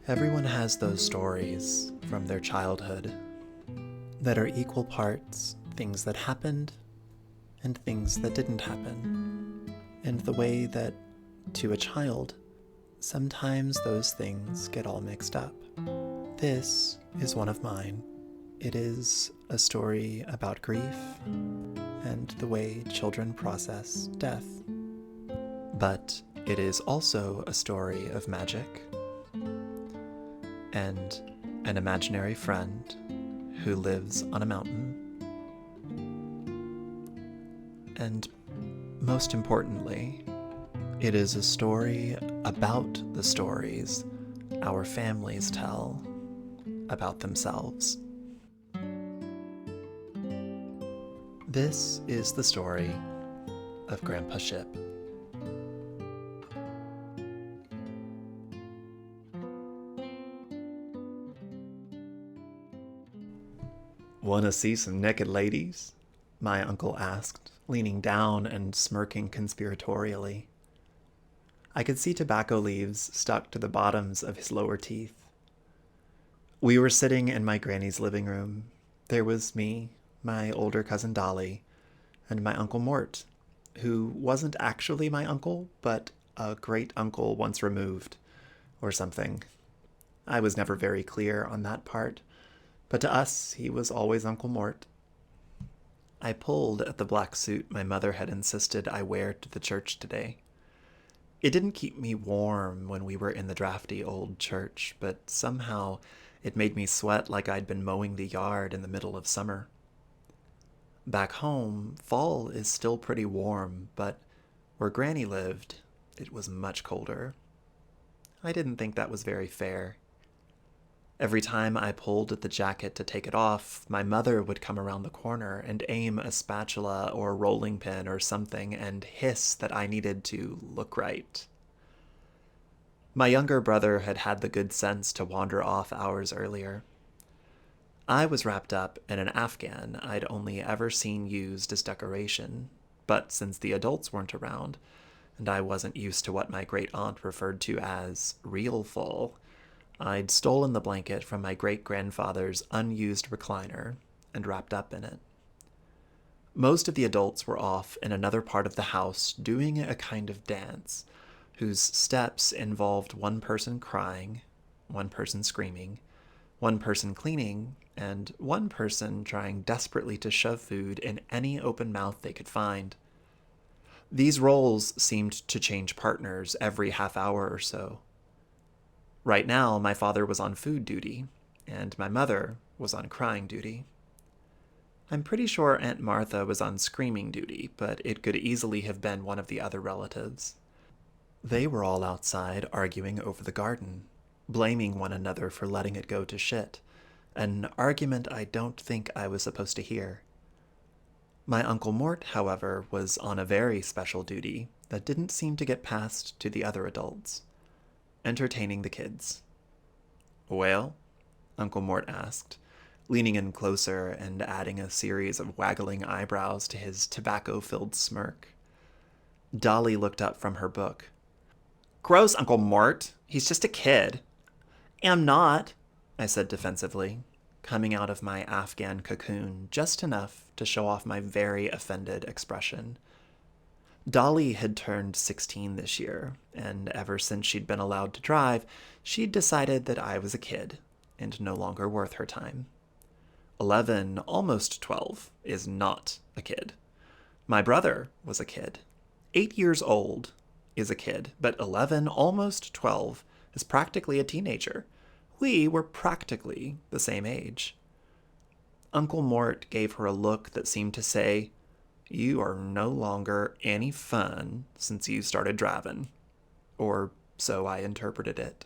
Everyone has those stories from their childhood that are equal parts things that happened and things that didn't happen. And the way that, to a child, sometimes those things get all mixed up. This is one of mine. It is a story about grief and the way children process death. But it is also a story of magic and an imaginary friend who lives on a mountain. And most importantly, it is a story about the stories our families tell about themselves. This is the story of Grandpa Ship. "Want to see some naked ladies?" my uncle asked, leaning down and smirking conspiratorially. I could see tobacco leaves stuck to the bottoms of his lower teeth. We were sitting in my granny's living room. There was me, my older cousin Dolly, and my Uncle Mort, who wasn't actually my uncle, but a great uncle once removed, or something. I was never very clear on that part, but to us he was always Uncle Mort. I pulled at the black suit my mother had insisted I wear to the church today. It didn't keep me warm when we were in the drafty old church, but somehow it made me sweat like I'd been mowing the yard in the middle of summer. Back home, fall is still pretty warm, but where Granny lived, it was much colder. I didn't think that was very fair. Every time I pulled at the jacket to take it off, my mother would come around the corner and aim a spatula or rolling pin or something and hiss that I needed to look right. My younger brother had had the good sense to wander off hours earlier. I was wrapped up in an Afghan I'd only ever seen used as decoration, but since the adults weren't around, and I wasn't used to what my great-aunt referred to as real full, I'd stolen the blanket from my great-grandfather's unused recliner and wrapped up in it. Most of the adults were off in another part of the house doing a kind of dance, whose steps involved one person crying, one person screaming, one person cleaning, and one person trying desperately to shove food in any open mouth they could find. These roles seemed to change partners every half hour or so. Right now, my father was on food duty, and my mother was on crying duty. I'm pretty sure Aunt Martha was on screaming duty, but it could easily have been one of the other relatives. They were all outside arguing over the garden, blaming one another for letting it go to shit, an argument I don't think I was supposed to hear. My Uncle Mort, however, was on a very special duty that didn't seem to get passed to the other adults. Entertaining the kids. "Well?" Uncle Mort asked, leaning in closer and adding a series of waggling eyebrows to his tobacco-filled smirk. Dolly looked up from her book. "Gross, Uncle Mort. He's just a kid." "Am not," I said defensively, coming out of my Afghan cocoon just enough to show off my very offended expression. Dolly had turned 16 this year, and ever since she'd been allowed to drive, she'd decided that I was a kid, and no longer worth her time. 11, almost 12, is not a kid. My brother was a kid. 8 years old is a kid, but 11, almost 12, is practically a teenager. We were practically the same age. Uncle Mort gave her a look that seemed to say, "You are no longer any fun since you started driving." Or so I interpreted it.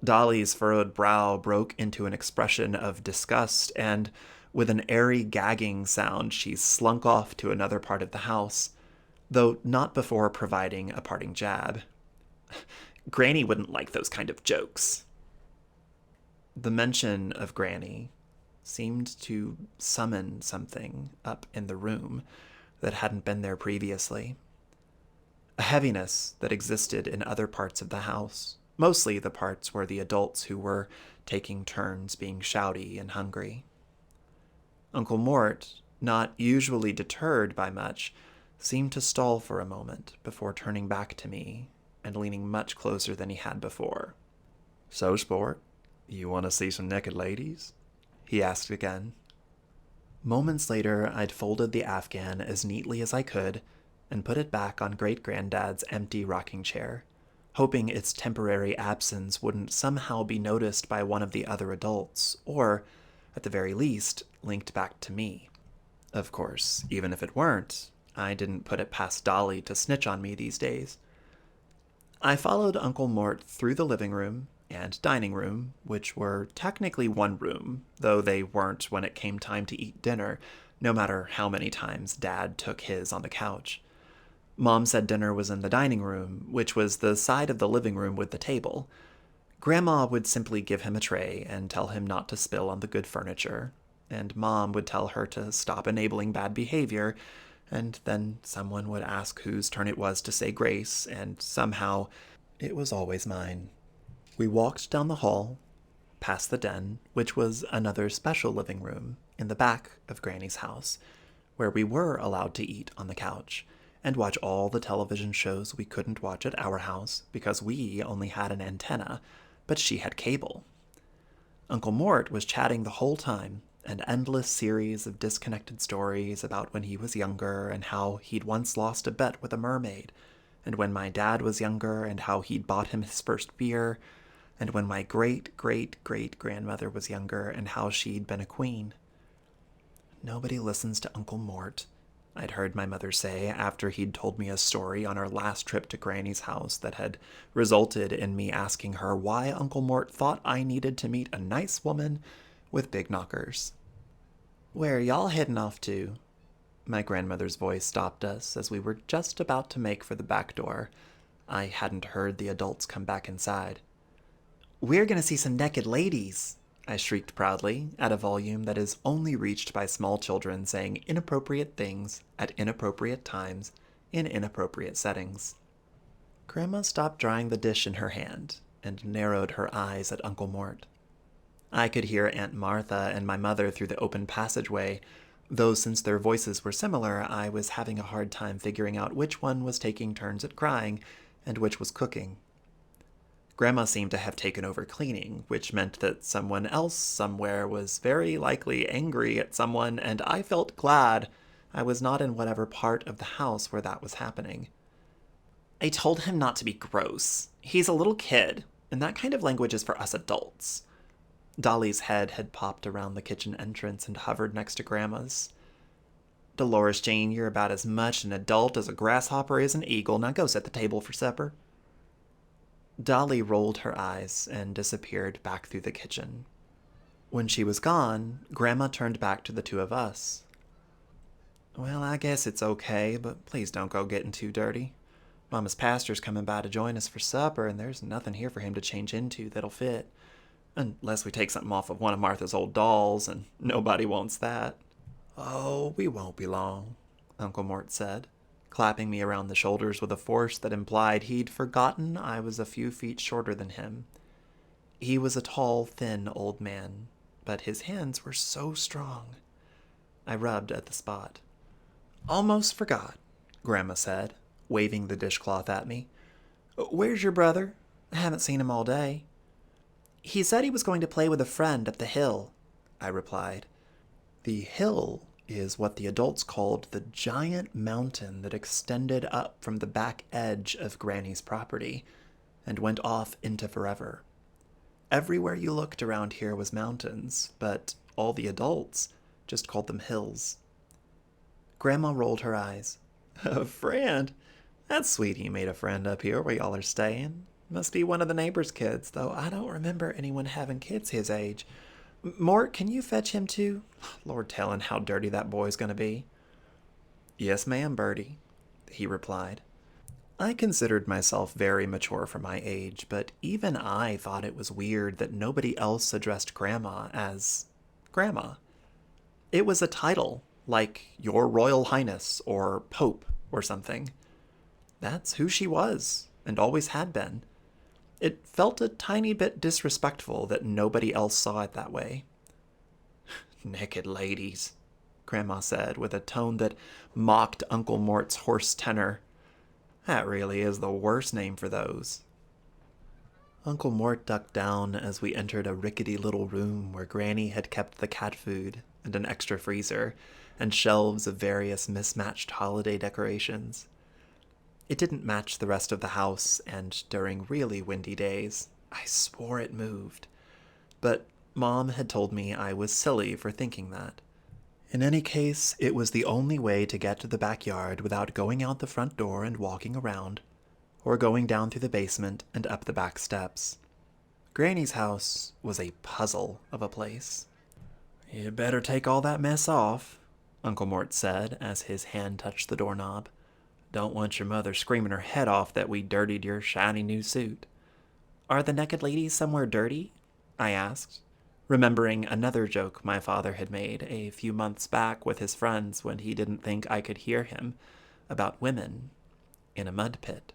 Dolly's furrowed brow broke into an expression of disgust, and with an airy gagging sound she slunk off to another part of the house, though not before providing a parting jab. "Granny wouldn't like those kind of jokes." The mention of Granny seemed to summon something up in the room that hadn't been there previously. A heaviness that existed in other parts of the house mostly the parts where the adults who were taking turns being shouty and hungry. Uncle Mort, not usually deterred by much, seemed to stall for a moment before turning back to me and leaning much closer than he had before. "So, sport, you want to see some naked ladies?" he asked again. Moments later, I'd folded the Afghan as neatly as I could and put it back on Great-Granddad's empty rocking chair, hoping its temporary absence wouldn't somehow be noticed by one of the other adults, or, at the very least, linked back to me. Of course, even if it weren't, I didn't put it past Dolly to snitch on me these days. I followed Uncle Mort through the living room and dining room, which were technically one room, though they weren't when it came time to eat dinner, no matter how many times Dad took his on the couch. Mom said dinner was in the dining room, which was the side of the living room with the table. Grandma would simply give him a tray and tell him not to spill on the good furniture, and Mom would tell her to stop enabling bad behavior, and then someone would ask whose turn it was to say grace, and somehow it was always mine. We walked down the hall, past the den, which was another special living room in the back of Granny's house, where we were allowed to eat on the couch and watch all the television shows we couldn't watch at our house because we only had an antenna, but she had cable. Uncle Mort was chatting the whole time, an endless series of disconnected stories about when he was younger and how he'd once lost a bet with a mermaid, and when my dad was younger and how he'd bought him his first beer, and when my great-great-great-grandmother was younger and how she'd been a queen. "Nobody listens to Uncle Mort," I'd heard my mother say after he'd told me a story on our last trip to Granny's house that had resulted in me asking her why Uncle Mort thought I needed to meet a nice woman with big knockers. "Where are y'all heading off to?" My grandmother's voice stopped us as we were just about to make for the back door. I hadn't heard the adults come back inside. "We're going to see some naked ladies," I shrieked proudly, at a volume that is only reached by small children saying inappropriate things at inappropriate times in inappropriate settings. Grandma stopped drying the dish in her hand and narrowed her eyes at Uncle Mort. I could hear Aunt Martha and my mother through the open passageway, though since their voices were similar, I was having a hard time figuring out which one was taking turns at crying and which was cooking. Grandma seemed to have taken over cleaning, which meant that someone else somewhere was very likely angry at someone, and I felt glad I was not in whatever part of the house where that was happening. "I told him not to be gross. He's a little kid, and that kind of language is for us adults." Dolly's head had popped around the kitchen entrance and hovered next to Grandma's. "Dolores Jane, you're about as much an adult as a grasshopper is an eagle. Now go set the table for supper." Dolly rolled her eyes and disappeared back through the kitchen. When she was gone, Grandma turned back to the two of us. "Well, I guess it's okay, but please don't go getting too dirty. Mama's pastor's coming by to join us for supper, and there's nothing here for him to change into that'll fit. Unless we take something off of one of Martha's old dolls, and nobody wants that." "Oh, we won't be long," Uncle Mort said, clapping me around the shoulders with a force that implied he'd forgotten I was a few feet shorter than him. He was a tall, thin old man, but his hands were so strong. I rubbed at the spot. "Almost forgot," Grandma said, waving the dishcloth at me. "Where's your brother? I haven't seen him all day." "He said he was going to play with a friend up the hill," I replied. The hill is what the adults called the giant mountain that extended up from the back edge of Granny's property and went off into forever. Everywhere you looked around here was mountains, but all the adults just called them hills. Grandma rolled her eyes. "A friend? That's sweet you made a friend up here where y'all are staying. Must be one of the neighbors' kids, though I don't remember anyone having kids his age. Mort, can you fetch him too? Lord tellin' how dirty that boy's gonna be." "Yes, ma'am, Bertie," he replied. I considered myself very mature for my age, but even I thought it was weird that nobody else addressed Grandma as Grandma. It was a title, like Your Royal Highness or Pope or something. That's who she was, and always had been. It felt a tiny bit disrespectful that nobody else saw it that way. Naked ladies, Grandma said with a tone that mocked Uncle Mort's hoarse tenor. That really is the worst name for those. Uncle Mort ducked down as we entered a rickety little room where Granny had kept the cat food and an extra freezer and shelves of various mismatched holiday decorations. It didn't match the rest of the house, and during really windy days, I swore it moved. But Mom had told me I was silly for thinking that. In any case, it was the only way to get to the backyard without going out the front door and walking around, or going down through the basement and up the back steps. Granny's house was a puzzle of a place. "You'd better take all that mess off," Uncle Mort said as his hand touched the doorknob. "Don't want your mother screaming her head off that we dirtied your shiny new suit." "Are the naked ladies somewhere dirty?" I asked, remembering another joke my father had made a few months back with his friends when he didn't think I could hear him about women in a mud pit.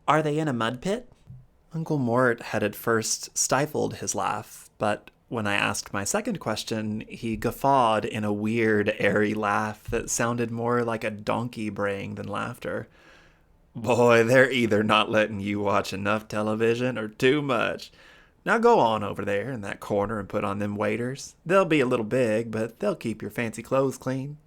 "Are they in a mud pit?" Uncle Mort had at first stifled his laugh, but when I asked my second question, he guffawed in a weird, airy laugh that sounded more like a donkey braying than laughter. "Boy, they're either not letting you watch enough television or too much. Now go on over there in that corner and put on them waders. They'll be a little big, but they'll keep your fancy clothes clean."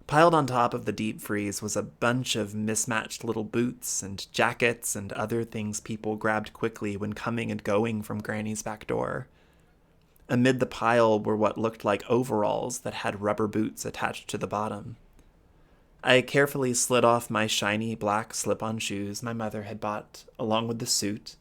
Piled on top of the deep freeze was a bunch of mismatched little boots and jackets and other things people grabbed quickly when coming and going from Granny's back door. Amid the pile were what looked like overalls that had rubber boots attached to the bottom. I carefully slid off my shiny black slip-on shoes my mother had bought, along with the suit,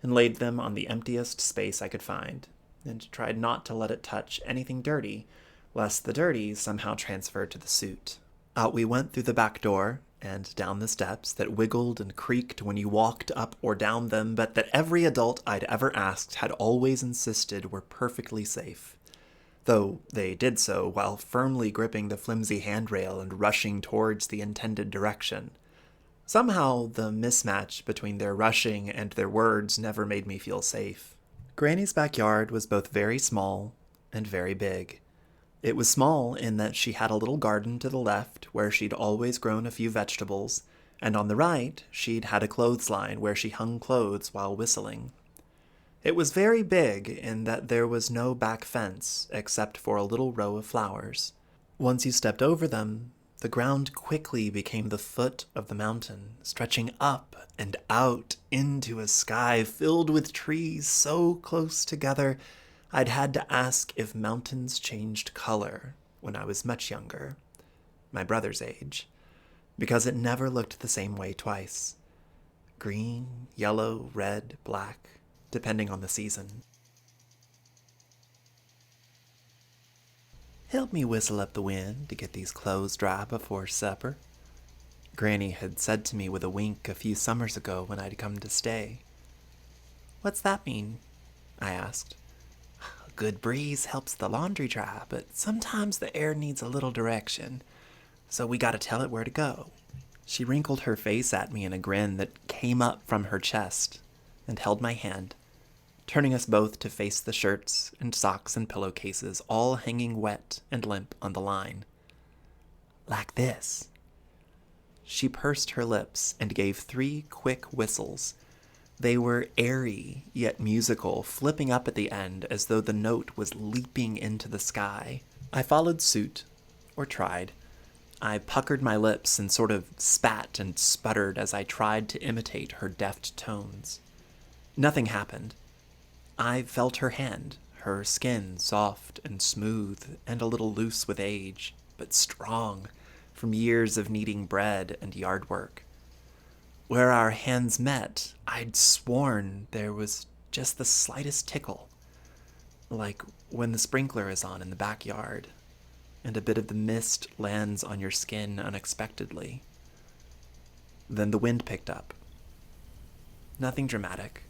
and laid them on the emptiest space I could find, and tried not to let it touch anything dirty, lest the dirty somehow transferred to the suit. Out we went through the back door, and down the steps that wiggled and creaked when you walked up or down them, but that every adult I'd ever asked had always insisted were perfectly safe, though they did so while firmly gripping the flimsy handrail and rushing towards the intended direction. Somehow, the mismatch between their rushing and their words never made me feel safe. Granny's backyard was both very small and very big. It was small in that she had a little garden to the left where she'd always grown a few vegetables, and on the right she'd had a clothesline where she hung clothes while whistling. It was very big in that there was no back fence except for a little row of flowers. Once you stepped over them, the ground quickly became the foot of the mountain, stretching up and out into a sky filled with trees so close together I'd had to ask if mountains changed color when I was much younger, my brother's age, because it never looked the same way twice. Green, yellow, red, black, depending on the season. "Help me whistle up the wind to get these clothes dry before supper," Granny had said to me with a wink a few summers ago when I'd come to stay. "What's that mean?" I asked. "A good breeze helps the laundry dry, but sometimes the air needs a little direction, so we gotta tell it where to go." She wrinkled her face at me in a grin that came up from her chest and held my hand, turning us both to face the shirts and socks and pillowcases all hanging wet and limp on the line. "Like this." She pursed her lips and gave 3 quick whistles. They were airy, yet musical, flipping up at the end as though the note was leaping into the sky. I followed suit, or tried. I puckered my lips and sort of spat and sputtered as I tried to imitate her deft tones. Nothing happened. I felt her hand, her skin soft and smooth and a little loose with age, but strong, from years of kneading bread and yard work. Where our hands met, I'd sworn there was just the slightest tickle, like when the sprinkler is on in the backyard, and a bit of the mist lands on your skin unexpectedly. Then the wind picked up. Nothing dramatic.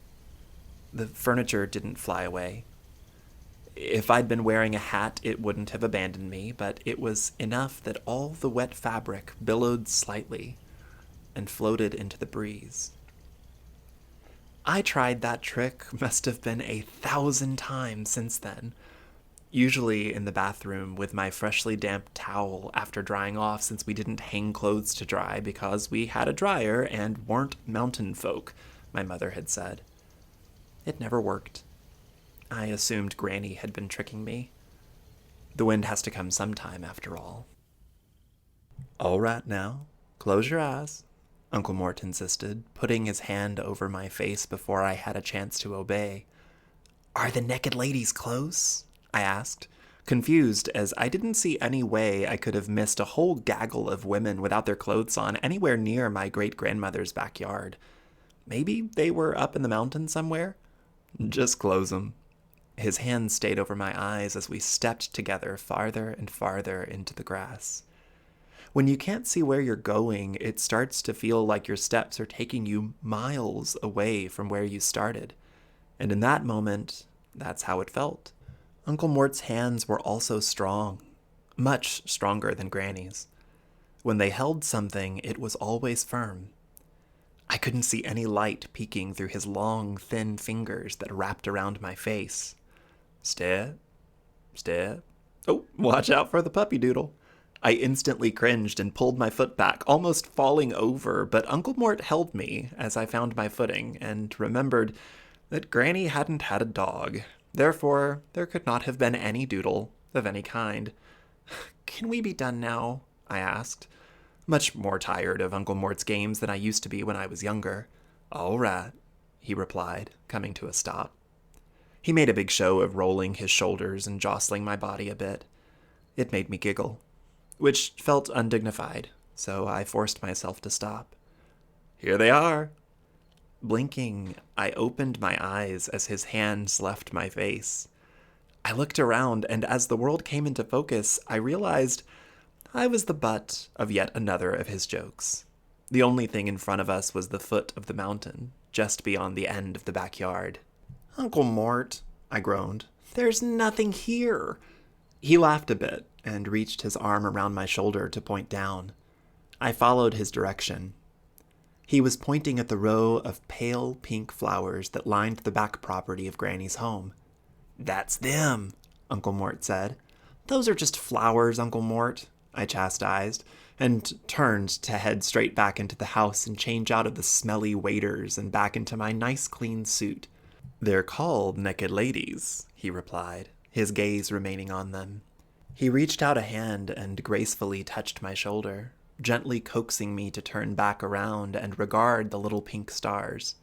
The furniture didn't fly away. If I'd been wearing a hat, it wouldn't have abandoned me, but it was enough that all the wet fabric billowed slightly and floated into the breeze. I tried that trick, must have been 1,000 times since then. Usually in the bathroom with my freshly damp towel after drying off, since we didn't hang clothes to dry because we had a dryer and weren't mountain folk, my mother had said. It never worked. I assumed Granny had been tricking me. The wind has to come sometime, after all. All right now, close your eyes, Uncle Mort insisted, putting his hand over my face before I had a chance to obey. Are the naked ladies close? I asked, confused as I didn't see any way I could have missed a whole gaggle of women without their clothes on anywhere near my great-grandmother's backyard. Maybe they were up in the mountains somewhere? Just close 'em. His hand stayed over my eyes as we stepped together farther and farther into the grass. When you can't see where you're going, it starts to feel like your steps are taking you miles away from where you started. And in that moment, that's how it felt. Uncle Mort's hands were also strong, much stronger than Granny's. When they held something, it was always firm. I couldn't see any light peeking through his long, thin fingers that wrapped around my face. Step, step. Oh, watch out for the puppy doodle. I instantly cringed and pulled my foot back, almost falling over, but Uncle Mort held me as I found my footing and remembered that Granny hadn't had a dog. Therefore, there could not have been any doodle of any kind. Can we be done now? I asked, much more tired of Uncle Mort's games than I used to be when I was younger. All right, he replied, coming to a stop. He made a big show of rolling his shoulders and jostling my body a bit. It made me giggle, which felt undignified, so I forced myself to stop. Here they are. Blinking, I opened my eyes as his hands left my face. I looked around, and as the world came into focus, I realized I was the butt of yet another of his jokes. The only thing in front of us was the foot of the mountain, just beyond the end of the backyard. Uncle Mort, I groaned, there's nothing here. He laughed a bit and reached his arm around my shoulder to point down. I followed his direction. He was pointing at the row of pale pink flowers that lined the back property of Granny's home. That's them, Uncle Mort said. Those are just flowers, Uncle Mort, I chastised, and turned to head straight back into the house and change out of the smelly waders and back into my nice clean suit. They're called naked ladies, he replied, his gaze remaining on them. He reached out a hand and gracefully touched my shoulder, gently coaxing me to turn back around and regard the little pink stars.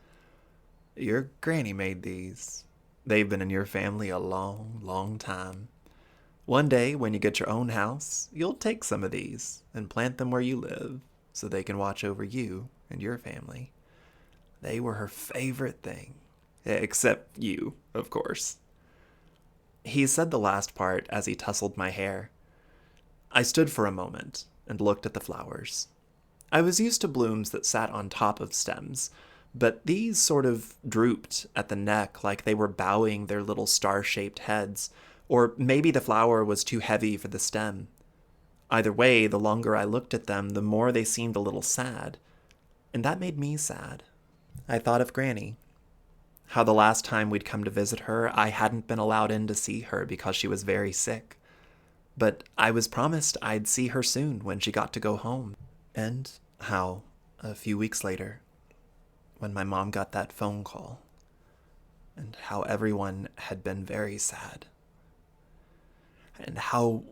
Your Granny made these. They've been in your family a long, long time. One day, when you get your own house, you'll take some of these and plant them where you live so they can watch over you and your family. They were her favorite thing. Except you, of course. He said the last part as he tousled my hair. I stood for a moment and looked at the flowers. I was used to blooms that sat on top of stems, but these sort of drooped at the neck like they were bowing their little star-shaped heads, or maybe the flower was too heavy for the stem. Either way, the longer I looked at them, the more they seemed a little sad, and that made me sad. I thought of Granny. How the last time we'd come to visit her, I hadn't been allowed in to see her because she was very sick. But I was promised I'd see her soon when she got to go home. And how, a few weeks later, when my mom got that phone call, and how everyone had been very sad. And how,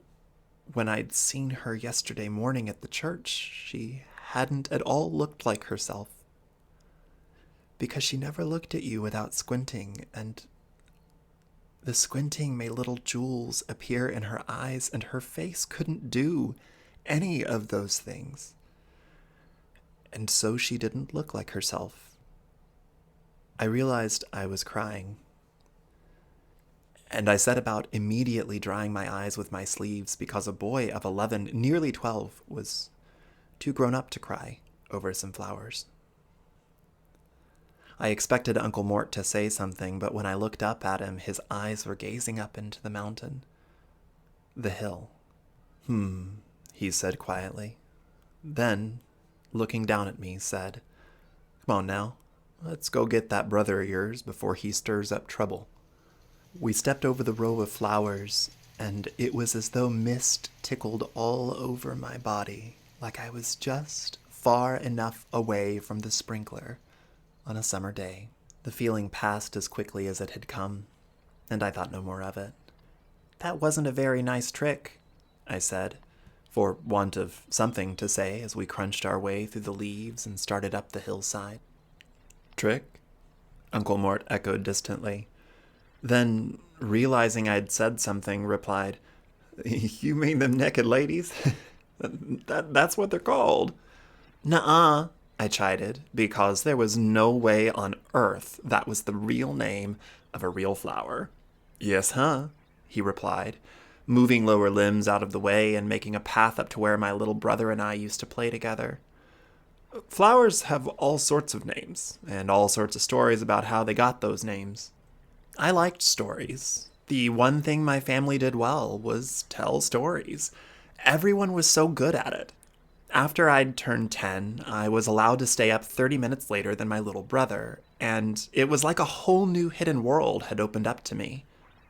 when I'd seen her yesterday morning at the church, she hadn't at all looked like herself. Because she never looked at you without squinting, and the squinting made little jewels appear in her eyes, and her face couldn't do any of those things. And so she didn't look like herself. I realized I was crying. And I set about immediately drying my eyes with my sleeves because a boy of 11, nearly 12, was too grown up to cry over some flowers. I expected Uncle Mort to say something, but when I looked up at him, his eyes were gazing up into the mountain. The hill. He said quietly. Then, looking down at me, said, Come on now. Let's go get that brother of yours before he stirs up trouble. We stepped over the row of flowers, and it was as though mist tickled all over my body, like I was just far enough away from the sprinkler on a summer day. The feeling passed as quickly as it had come, and I thought no more of it. That wasn't a very nice trick, I said, for want of something to say as we crunched our way through the leaves and started up the hillside. Trick? Uncle Mort echoed distantly. Then, realizing I'd said something, replied, You mean them naked ladies? That's what they're called. Nuh-uh, I chided, because there was no way on earth that was the real name of a real flower. Yes, huh? He replied, moving lower limbs out of the way and making a path up to where my little brother and I used to play together. Flowers have all sorts of names, and all sorts of stories about how they got those names. I liked stories. The one thing my family did well was tell stories. Everyone was so good at it. After I'd turned 10, I was allowed to stay up 30 minutes later than my little brother, and it was like a whole new hidden world had opened up to me.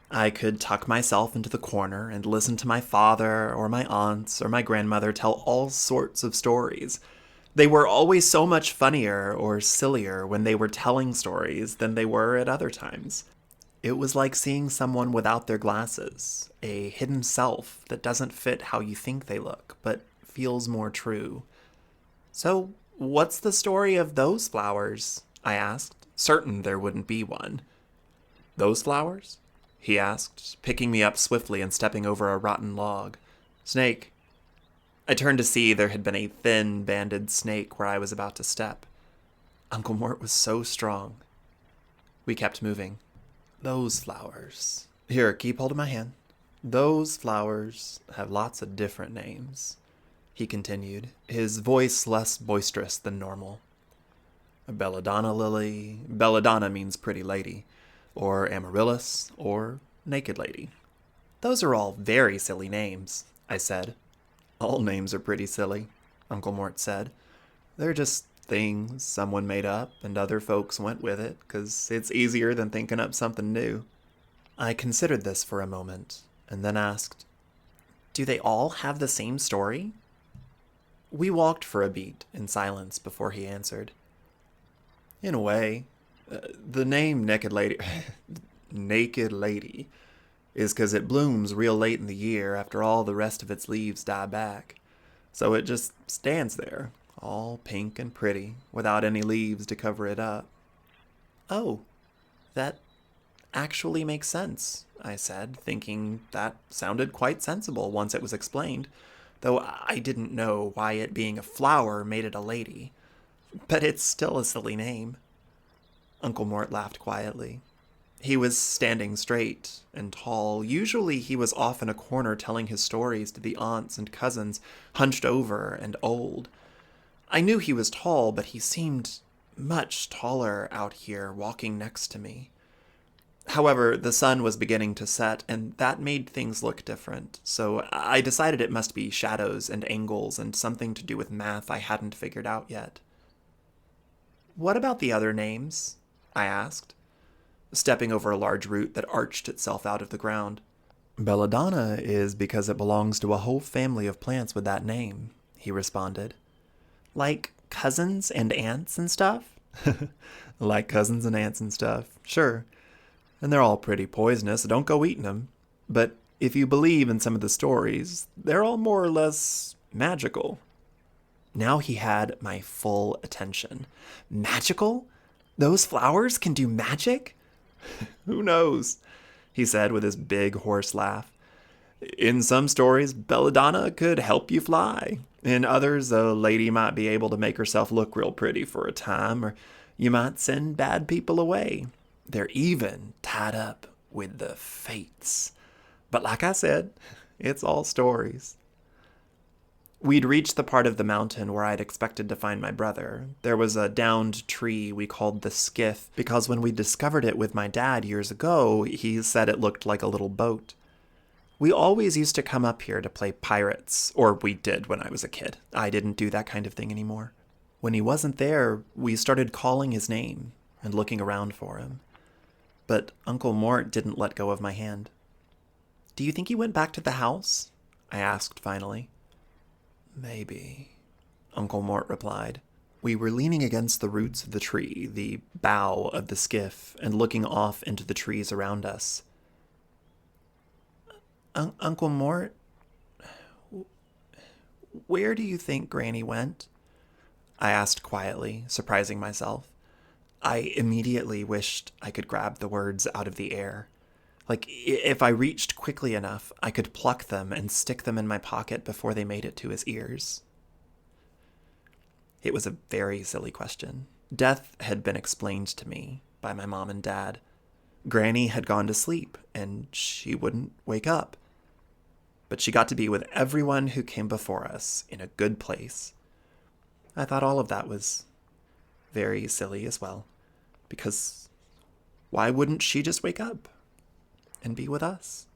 I could tuck myself into the corner and listen to my father or my aunts or my grandmother tell all sorts of stories. They were always so much funnier or sillier when they were telling stories than they were at other times. It was like seeing someone without their glasses, a hidden self that doesn't fit how you think they look, but feels more true. So, what's the story of those flowers? I asked, certain there wouldn't be one. Those flowers? He asked, picking me up swiftly and stepping over a rotten log. Snake. I turned to see there had been a thin, banded snake where I was about to step. Uncle Mort was so strong. We kept moving. Those flowers. Here, keep hold of my hand. Those flowers have lots of different names, he continued, his voice less boisterous than normal. A belladonna lily. Belladonna means pretty lady. Or amaryllis, or naked lady. Those are all very silly names, I said. All names are pretty silly, Uncle Mort said. They're just things someone made up and other folks went with it, 'cause it's easier than thinking up something new. I considered this for a moment, and then asked, Do they all have the same story? We walked for a beat in silence before he answered. In a way. The name Naked Lady... Naked Lady is 'cause it blooms real late in the year after all the rest of its leaves die back. So it just stands there, all pink and pretty, without any leaves to cover it up. Oh, that actually makes sense, I said, thinking that sounded quite sensible once it was explained, though I didn't know why it being a flower made it a lady. But it's still a silly name. Uncle Mort laughed quietly. He was standing straight and tall. Usually he was off in a corner telling his stories to the aunts and cousins, hunched over and old. I knew he was tall, but he seemed much taller out here, walking next to me. However, the sun was beginning to set, and that made things look different, so I decided it must be shadows and angles and something to do with math I hadn't figured out yet. What about the other names? I asked, stepping over a large root that arched itself out of the ground. Belladonna is because it belongs to a whole family of plants with that name, he responded. Like cousins and aunts and stuff? Like cousins and aunts and stuff, sure. And they're all pretty poisonous, so don't go eating them. But if you believe in some of the stories, they're all more or less magical. Now he had my full attention. Magical? Those flowers can do magic? Who knows? He said with his big hoarse laugh. In some stories, belladonna could help you fly. In others, a lady might be able to make herself look real pretty for a time, or you might send bad people away. They're even tied up with the fates. But like I said, it's all stories. We'd reached the part of the mountain where I'd expected to find my brother. There was a downed tree we called the skiff, because when we discovered it with my dad years ago, he said it looked like a little boat. We always used to come up here to play pirates, or we did when I was a kid. I didn't do that kind of thing anymore. When he wasn't there, we started calling his name, and looking around for him. But Uncle Mort didn't let go of my hand. "Do you think he went back to the house?" I asked finally. "Maybe," Uncle Mort replied. We were leaning against the roots of the tree, the bow of the skiff, and looking off into the trees around us. "Uncle Mort, where do you think Granny went?" I asked quietly, surprising myself. I immediately wished I could grab the words out of the air. Like, if I reached quickly enough, I could pluck them and stick them in my pocket before they made it to his ears. It was a very silly question. Death had been explained to me by my mom and dad. Granny had gone to sleep, and she wouldn't wake up. But she got to be with everyone who came before us in a good place. I thought all of that was very silly as well, because why wouldn't she just wake up and be with us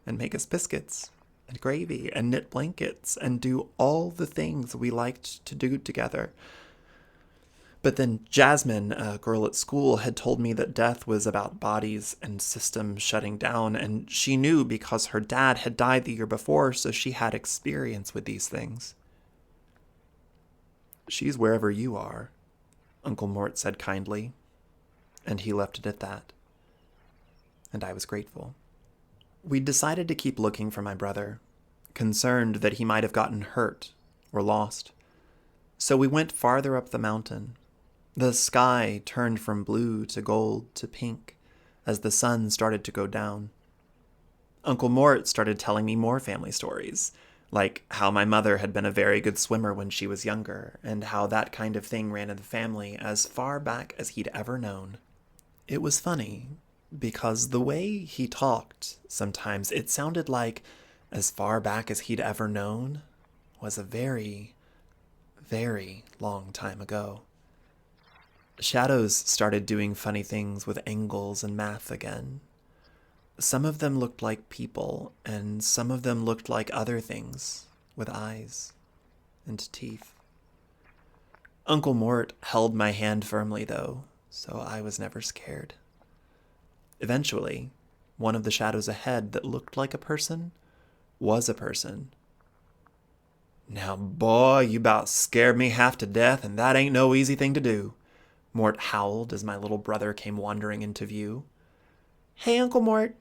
and make us biscuits and gravy and knit blankets and do all the things we liked to do together? But then Jasmine, a girl at school, had told me that death was about bodies and systems shutting down, and she knew because her dad had died the year before, so she had experience with these things. "She's wherever you are," Uncle Mort said kindly, and he left it at that. And I was grateful. We decided to keep looking for my brother, concerned that he might have gotten hurt or lost. So we went farther up the mountain. The sky turned from blue to gold to pink as the sun started to go down. Uncle Mort started telling me more family stories, like how my mother had been a very good swimmer when she was younger, and how that kind of thing ran in the family as far back as he'd ever known. It was funny, because the way he talked, sometimes it sounded like as far back as he'd ever known was a very, very long time ago. Shadows started doing funny things with angles and math again. Some of them looked like people, and some of them looked like other things, with eyes and teeth. Uncle Mort held my hand firmly, though, so I was never scared. Eventually, one of the shadows ahead that looked like a person was a person. "Now, boy, you 'bout scared me half to death, and that ain't no easy thing to do," Mort howled as my little brother came wandering into view. "Hey, Uncle Mort,"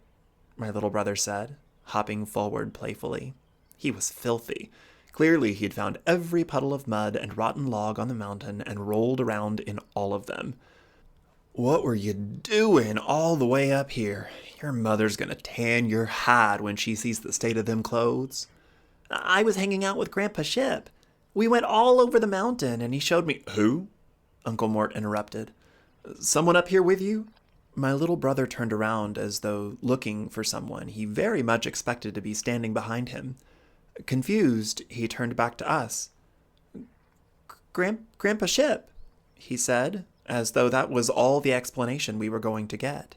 my little brother said, hopping forward playfully. He was filthy. Clearly, he'd found every puddle of mud and rotten log on the mountain and rolled around in all of them. "What were you doing all the way up here? Your mother's gonna tan your hide when she sees the state of them clothes." "I was hanging out with Grandpa Ship. We went all over the mountain, and he showed me—" "Who?" Uncle Mort interrupted. "Someone up here with you?" My little brother turned around as though looking for someone he very much expected to be standing behind him. Confused, he turned back to us. Grandpa Ship," he said, as though that was all the explanation we were going to get.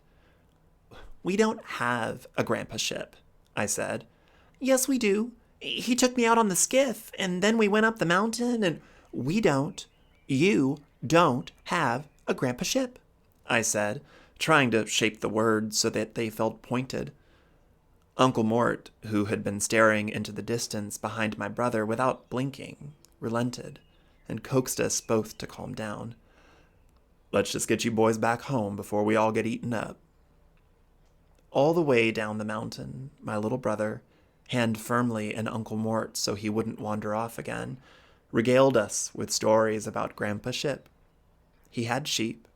"We don't have a Grandpa Ship," I said. "Yes, we do. He took me out on the skiff, and then we went up the mountain, and—" "We don't. You don't have a Grandpa Ship," I said, trying to shape the words so that they felt pointed. Uncle Mort, who had been staring into the distance behind my brother without blinking, relented and coaxed us both to calm down. "Let's just get you boys back home before we all get eaten up." All the way down the mountain, my little brother, hand firmly in Uncle Mort so he wouldn't wander off again, regaled us with stories about Grandpa Ship. He had sheep.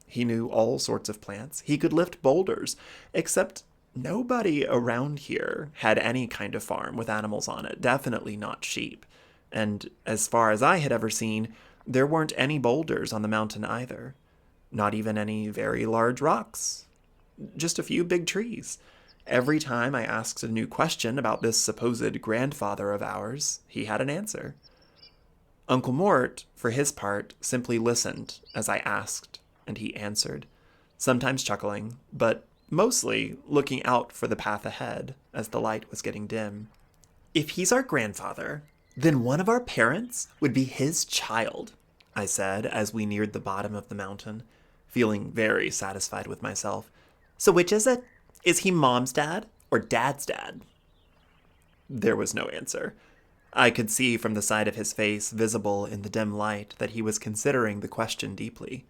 He knew all sorts of plants. He could lift boulders, except nobody around here had any kind of farm with animals on it, definitely not sheep. And as far as I had ever seen, there weren't any boulders on the mountain either. Not even any very large rocks. Just a few big trees. Every time I asked a new question about this supposed grandfather of ours, he had an answer. Uncle Mort, for his part, simply listened as I asked, and he answered, sometimes chuckling, but mostly looking out for the path ahead as the light was getting dim. "If he's our grandfather, then one of our parents would be his child," I said as we neared the bottom of the mountain. feeling very satisfied with myself. So which is it? Is he Mom's dad or Dad's dad? There was no answer. I could see from the side of his face, visible in the dim light, that he was considering the question deeply.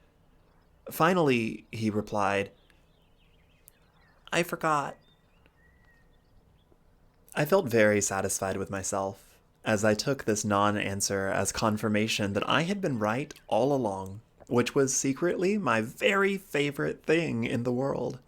Finally, he replied, I forgot. I felt very satisfied with myself, as I took this non-answer as confirmation that I had been right all along, which was secretly my very favorite thing in the world.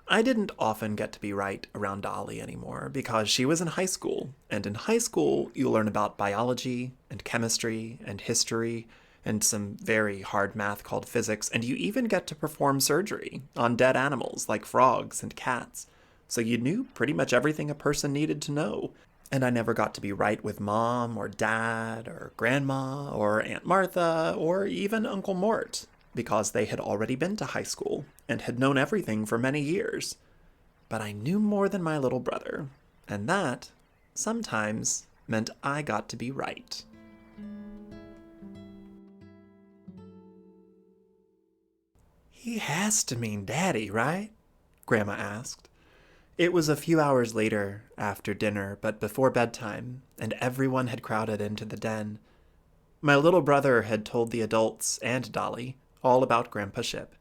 I didn't often get to be right around Dolly anymore because she was in high school, and in high school you learn about biology and chemistry and history and some very hard math called physics, and you even get to perform surgery on dead animals like frogs and cats. So you knew pretty much everything a person needed to know. And I never got to be right with Mom or Dad or Grandma or Aunt Martha or even Uncle Mort, because they had already been to high school and had known everything for many years. But I knew more than my little brother, and that, sometimes, meant I got to be right. He has to mean Daddy, right? Grandma asked. It was a few hours later, after dinner, but before bedtime, and everyone had crowded into the den. My little brother had told the adults and Dolly all about Grandpa Ship,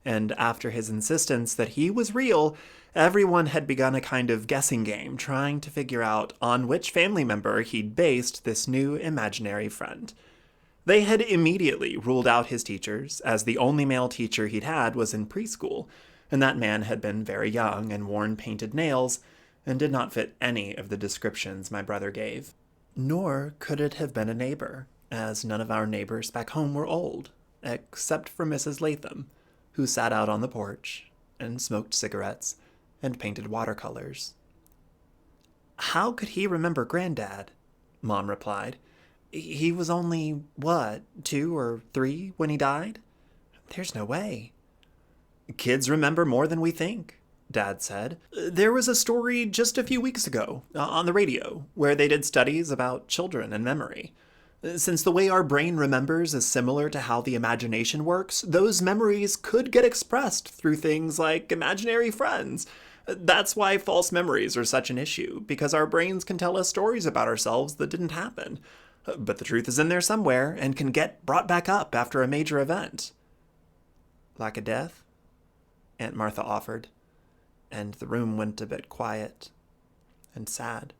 and after his insistence that he was real, everyone had begun a kind of guessing game trying to figure out on which family member he'd based this new imaginary friend. They had immediately ruled out his teachers, as the only male teacher he'd had was in preschool, and that man had been very young and worn painted nails, and did not fit any of the descriptions my brother gave. Nor could it have been a neighbor, as none of our neighbors back home were old, except for Mrs. Latham, who sat out on the porch and smoked cigarettes and painted watercolors. How could he remember Granddad? Mom replied. He was only, 2 or 3 when he died? There's no way. Kids remember more than we think, Dad said. There was a story just a few weeks ago on the radio where they did studies about children and memory. Since the way our brain remembers is similar to how the imagination works, those memories could get expressed through things like imaginary friends. That's why false memories are such an issue, because our brains can tell us stories about ourselves that didn't happen. But the truth is in there somewhere and can get brought back up after a major event. Like a death? Aunt Martha offered, and the room went a bit quiet and sad.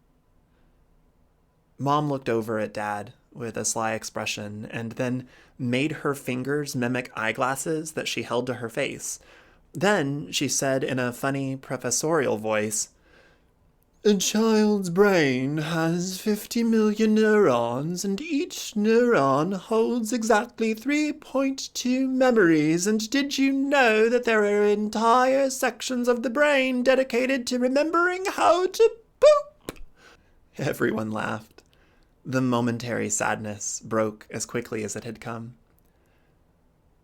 Mom looked over at Dad with a sly expression and then made her fingers mimic eyeglasses that she held to her face. Then she said in a funny professorial voice, A child's brain has 50 million neurons, and each neuron holds exactly 3.2 memories. And did you know that there are entire sections of the brain dedicated to remembering how to poop? Everyone laughed. The momentary sadness broke as quickly as it had come.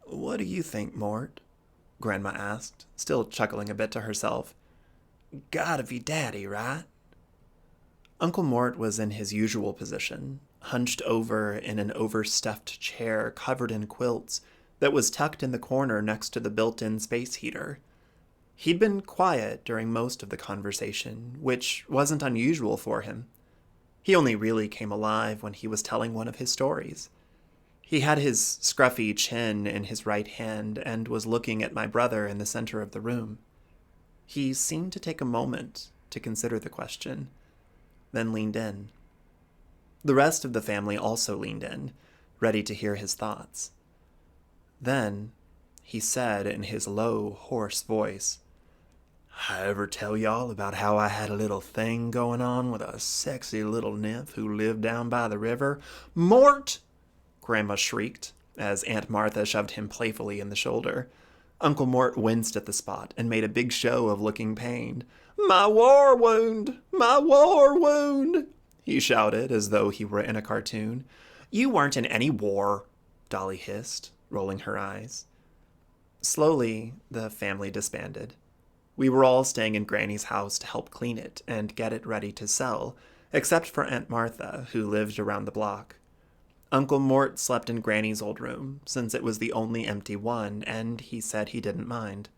What do you think, Mort? Grandma asked, still chuckling a bit to herself. Gotta be Daddy, right? Uncle Mort was in his usual position, hunched over in an overstuffed chair covered in quilts that was tucked in the corner next to the built-in space heater. He'd been quiet during most of the conversation, which wasn't unusual for him. He only really came alive when he was telling one of his stories. He had his scruffy chin in his right hand and was looking at my brother in the center of the room. He seemed to take a moment to consider the question, then leaned in. The rest of the family also leaned in, ready to hear his thoughts. Then he said in his low, hoarse voice, I ever tell y'all about how I had a little thing going on with a sexy little nymph who lived down by the river? Mort! Grandma shrieked, as Aunt Martha shoved him playfully in the shoulder. Uncle Mort winced at the spot and made a big show of looking pained. My war wound! My war wound! He shouted as though he were in a cartoon. You weren't in any war, Dolly hissed, rolling her eyes. Slowly, the family disbanded. We were all staying in Granny's house to help clean it and get it ready to sell, except for Aunt Martha, who lived around the block. Uncle Mort slept in Granny's old room, since it was the only empty one, and he said he didn't mind.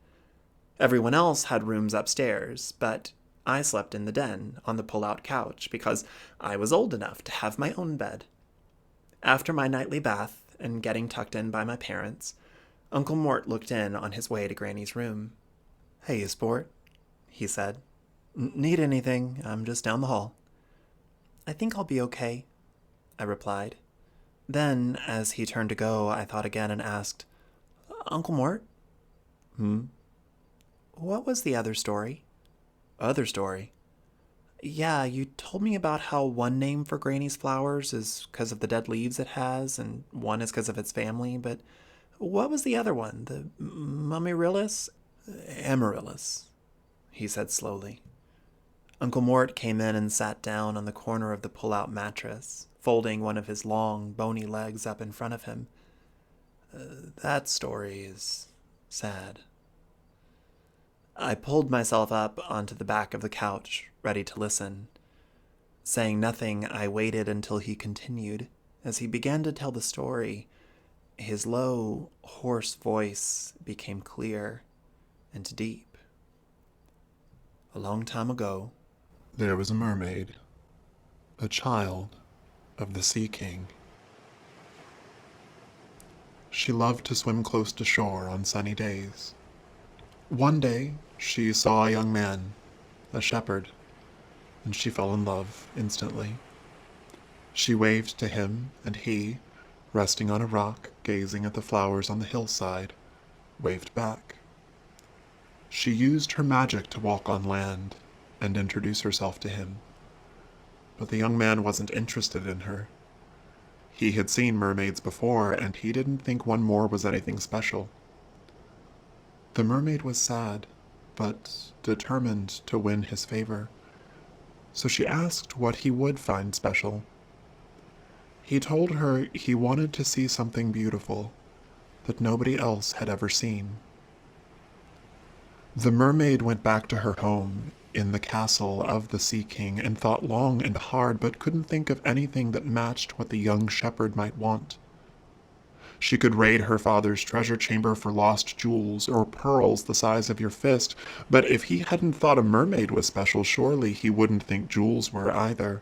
Everyone else had rooms upstairs, but I slept in the den on the pull-out couch because I was old enough to have my own bed. After my nightly bath and getting tucked in by my parents, Uncle Mort looked in on his way to Granny's room. "Hey, sport," he said. "Need anything? I'm just down the hall." "I think I'll be okay," I replied. Then, as he turned to go, I thought again and asked, "Uncle Mort?" "Hmm?" "What was the other story?" "Other story?" "Yeah, you told me about how one name for Granny's flowers is 'cause of the dead leaves it has, and one is 'cause of its family, but what was the other one? The Mummirillus?" "Amaryllis," he said slowly. Uncle Mort came in and sat down on the corner of the pull-out mattress, folding one of his long, bony legs up in front of him. That story is sad." I pulled myself up onto the back of the couch, ready to listen. Saying nothing, I waited until he continued. As he began to tell the story, his low, hoarse voice became clear and deep. "A long time ago, there was a mermaid, a child of the Sea King. She loved to swim close to shore on sunny days. One day, she saw a young man, a shepherd, and she fell in love instantly. She waved to him, and he, resting on a rock, gazing at the flowers on the hillside, waved back. She used her magic to walk on land and introduce herself to him. But the young man wasn't interested in her. He had seen mermaids before, and he didn't think one more was anything special. The mermaid was sad, but determined to win his favor. So she asked what he would find special. He told her he wanted to see something beautiful that nobody else had ever seen. The mermaid went back to her home in the castle of the Sea King and thought long and hard, but couldn't think of anything that matched what the young shepherd might want. She could raid her father's treasure chamber for lost jewels or pearls the size of your fist, but if he hadn't thought a mermaid was special, surely he wouldn't think jewels were either.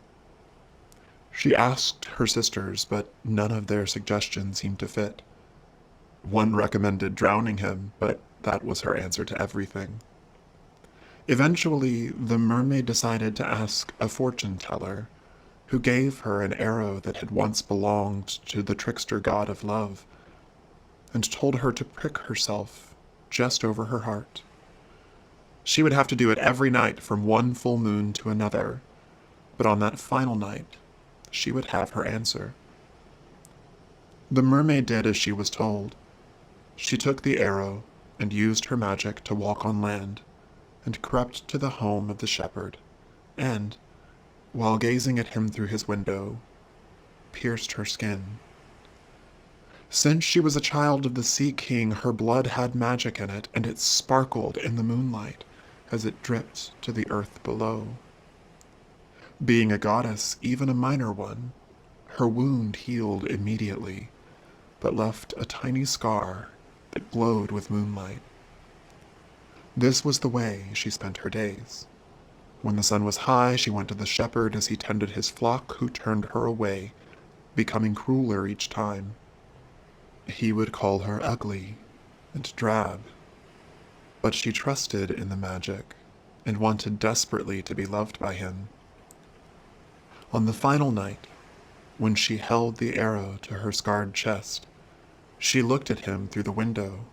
She asked her sisters, but none of their suggestions seemed to fit. One recommended drowning him, but that was her answer to everything. Eventually, the mermaid decided to ask a fortune teller, who gave her an arrow that had once belonged to the trickster god of love, and told her to prick herself just over her heart. She would have to do it every night from one full moon to another, but on that final night, she would have her answer. The mermaid did as she was told. She took the arrow and used her magic to walk on land, and crept to the home of the shepherd, and, while gazing at him through his window, pierced her skin. Since she was a child of the Sea King, her blood had magic in it, and it sparkled in the moonlight as it dripped to the earth below. Being a goddess, even a minor one, her wound healed immediately, but left a tiny scar that glowed with moonlight. This was the way she spent her days. When the sun was high, she went to the shepherd as he tended his flock, who turned her away, becoming crueler each time. He would call her ugly and drab, but she trusted in the magic and wanted desperately to be loved by him. On the final night, when she held the arrow to her scarred chest, she looked at him through the window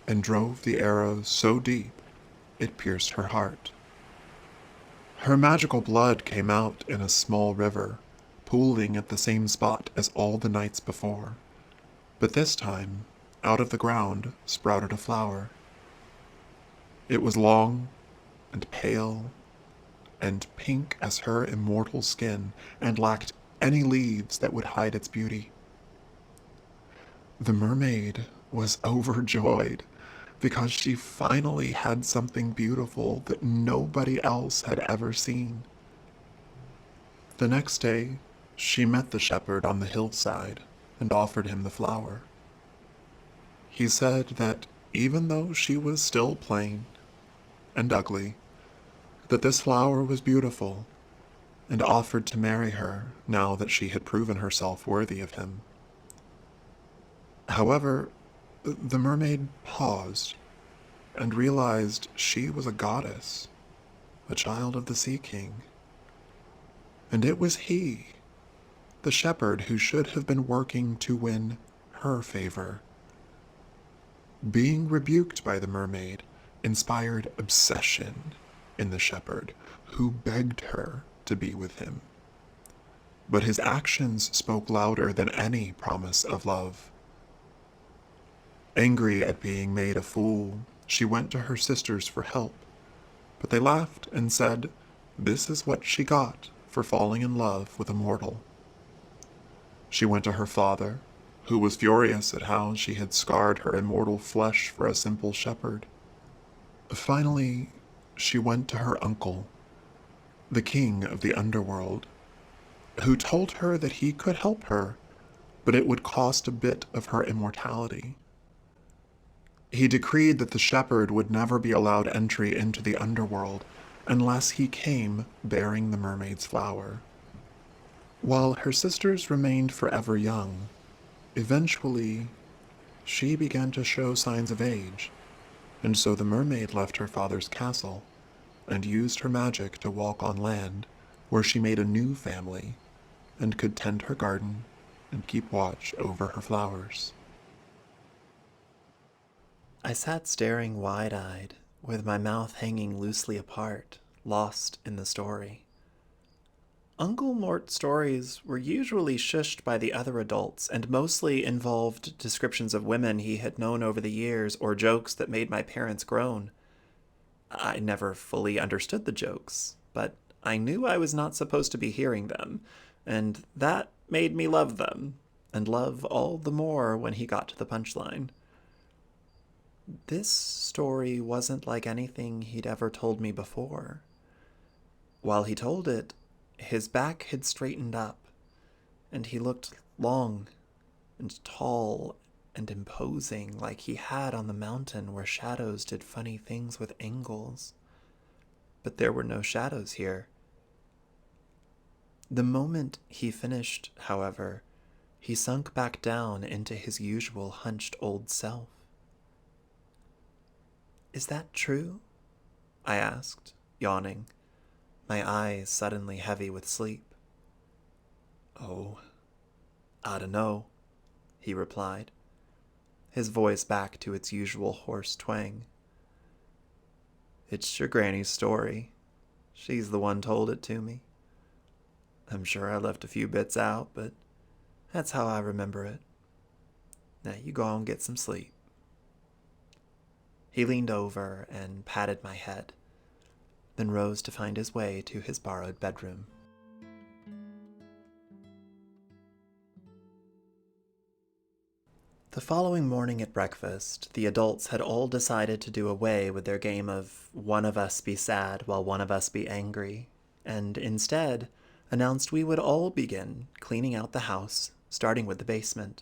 and drove the arrow so deep it pierced her heart. Her magical blood came out in a small river, pooling at the same spot as all the nights before. But this time, out of the ground sprouted a flower. It was long and pale and pink as her immortal skin, and lacked any leaves that would hide its beauty. The mermaid was overjoyed because she finally had something beautiful that nobody else had ever seen. The next day, she met the shepherd on the hillside, and offered him the flower. He said that even though she was still plain and ugly, that this flower was beautiful, and offered to marry her now that she had proven herself worthy of him. However, the mermaid paused and realized she was a goddess, a child of the Sea King. And it was he, the shepherd, who should have been working to win her favor. Being rebuked by the mermaid inspired obsession in the shepherd, who begged her to be with him. But his actions spoke louder than any promise of love. Angry at being made a fool, she went to her sisters for help, but they laughed and said, "This is what she got for falling in love with a mortal." She went to her father, who was furious at how she had scarred her immortal flesh for a simple shepherd. Finally, she went to her uncle, the king of the underworld, who told her that he could help her, but it would cost a bit of her immortality. He decreed that the shepherd would never be allowed entry into the underworld unless he came bearing the mermaid's flower. While her sisters remained forever young, eventually she began to show signs of age, and so the mermaid left her father's castle and used her magic to walk on land, where she made a new family and could tend her garden and keep watch over her flowers. I sat staring wide-eyed, with my mouth hanging loosely apart, lost in the story. Uncle Mort's stories were usually shushed by the other adults and mostly involved descriptions of women he had known over the years or jokes that made my parents groan. I never fully understood the jokes, but I knew I was not supposed to be hearing them, and that made me love them, and love all the more when he got to the punchline. This story wasn't like anything he'd ever told me before. While he told it, his back had straightened up, and he looked long and tall and imposing like he had on the mountain where shadows did funny things with angles. But there were no shadows here. The moment he finished, however, he sunk back down into his usual hunched old self. "Is that true?" I asked, yawning, my eyes suddenly heavy with sleep. "Oh, I dunno," he replied, his voice back to its usual hoarse twang. "It's your granny's story. She's the one told it to me. I'm sure I left a few bits out, but that's how I remember it. Now you go and get some sleep." He leaned over and patted my head, then rose to find his way to his borrowed bedroom. The following morning at breakfast, the adults had all decided to do away with their game of one of us be sad while one of us be angry, and instead announced we would all begin cleaning out the house, starting with the basement.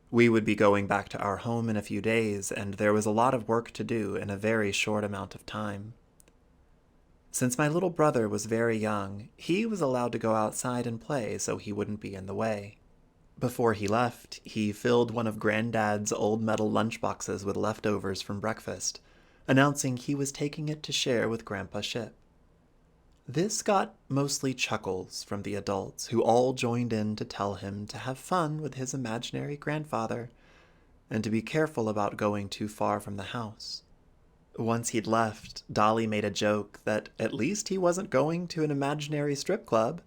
We would be going back to our home in a few days, and there was a lot of work to do in a very short amount of time. Since my little brother was very young, he was allowed to go outside and play so he wouldn't be in the way. Before he left, he filled one of Granddad's old metal lunchboxes with leftovers from breakfast, announcing he was taking it to share with Grandpa Ship. This got mostly chuckles from the adults, who all joined in to tell him to have fun with his imaginary grandfather, and to be careful about going too far from the house. Once he'd left, Dolly made a joke that at least he wasn't going to an imaginary strip club,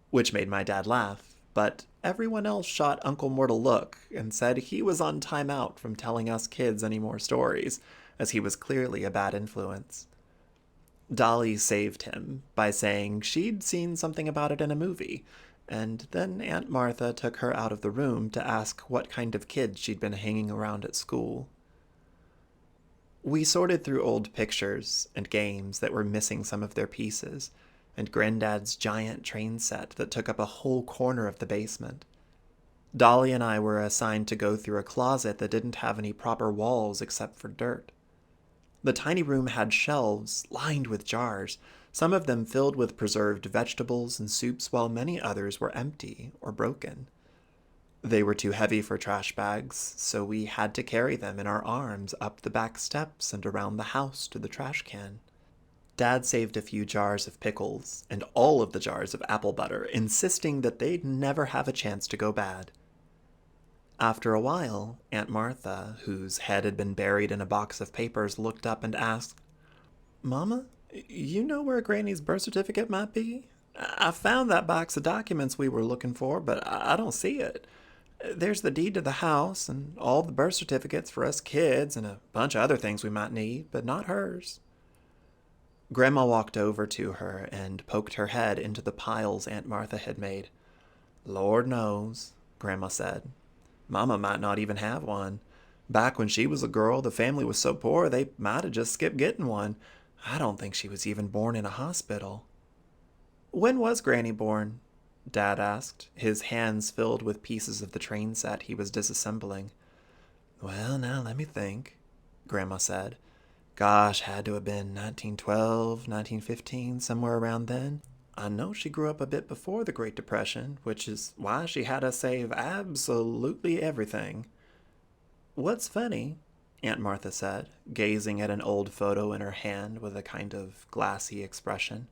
which made my dad laugh, but everyone else shot Uncle Mort a look and said he was on time out from telling us kids any more stories, as he was clearly a bad influence. Dolly saved him by saying she'd seen something about it in a movie, and then Aunt Martha took her out of the room to ask what kind of kids she'd been hanging around at school. We sorted through old pictures and games that were missing some of their pieces, and Granddad's giant train set that took up a whole corner of the basement. Dolly and I were assigned to go through a closet that didn't have any proper walls except for dirt. The tiny room had shelves lined with jars, some of them filled with preserved vegetables and soups, while many others were empty or broken. They were too heavy for trash bags, so we had to carry them in our arms up the back steps and around the house to the trash can. Dad saved a few jars of pickles and all of the jars of apple butter, insisting that they'd never have a chance to go bad. After a while, Aunt Martha, whose head had been buried in a box of papers, looked up and asked, "Mama, you know where Granny's birth certificate might be? I found that box of documents we were looking for, but I don't see it. There's the deed to the house and all the birth certificates for us kids and a bunch of other things we might need, but not hers." Grandma walked over to her and poked her head into the piles Aunt Martha had made. "Lord knows," Grandma said. "Mama might not even have one. Back when she was a girl, the family was so poor they might have just skipped getting one. I don't think she was even born in a hospital." "When was Granny born?" Dad asked, his hands filled with pieces of the train set he was disassembling. "Well, now let me think," Grandma said. "Gosh, had to have been 1912, 1915, somewhere around then. I know she grew up a bit before the Great Depression, which is why she had us save absolutely everything." "What's funny," Aunt Martha said, gazing at an old photo in her hand with a kind of glassy expression,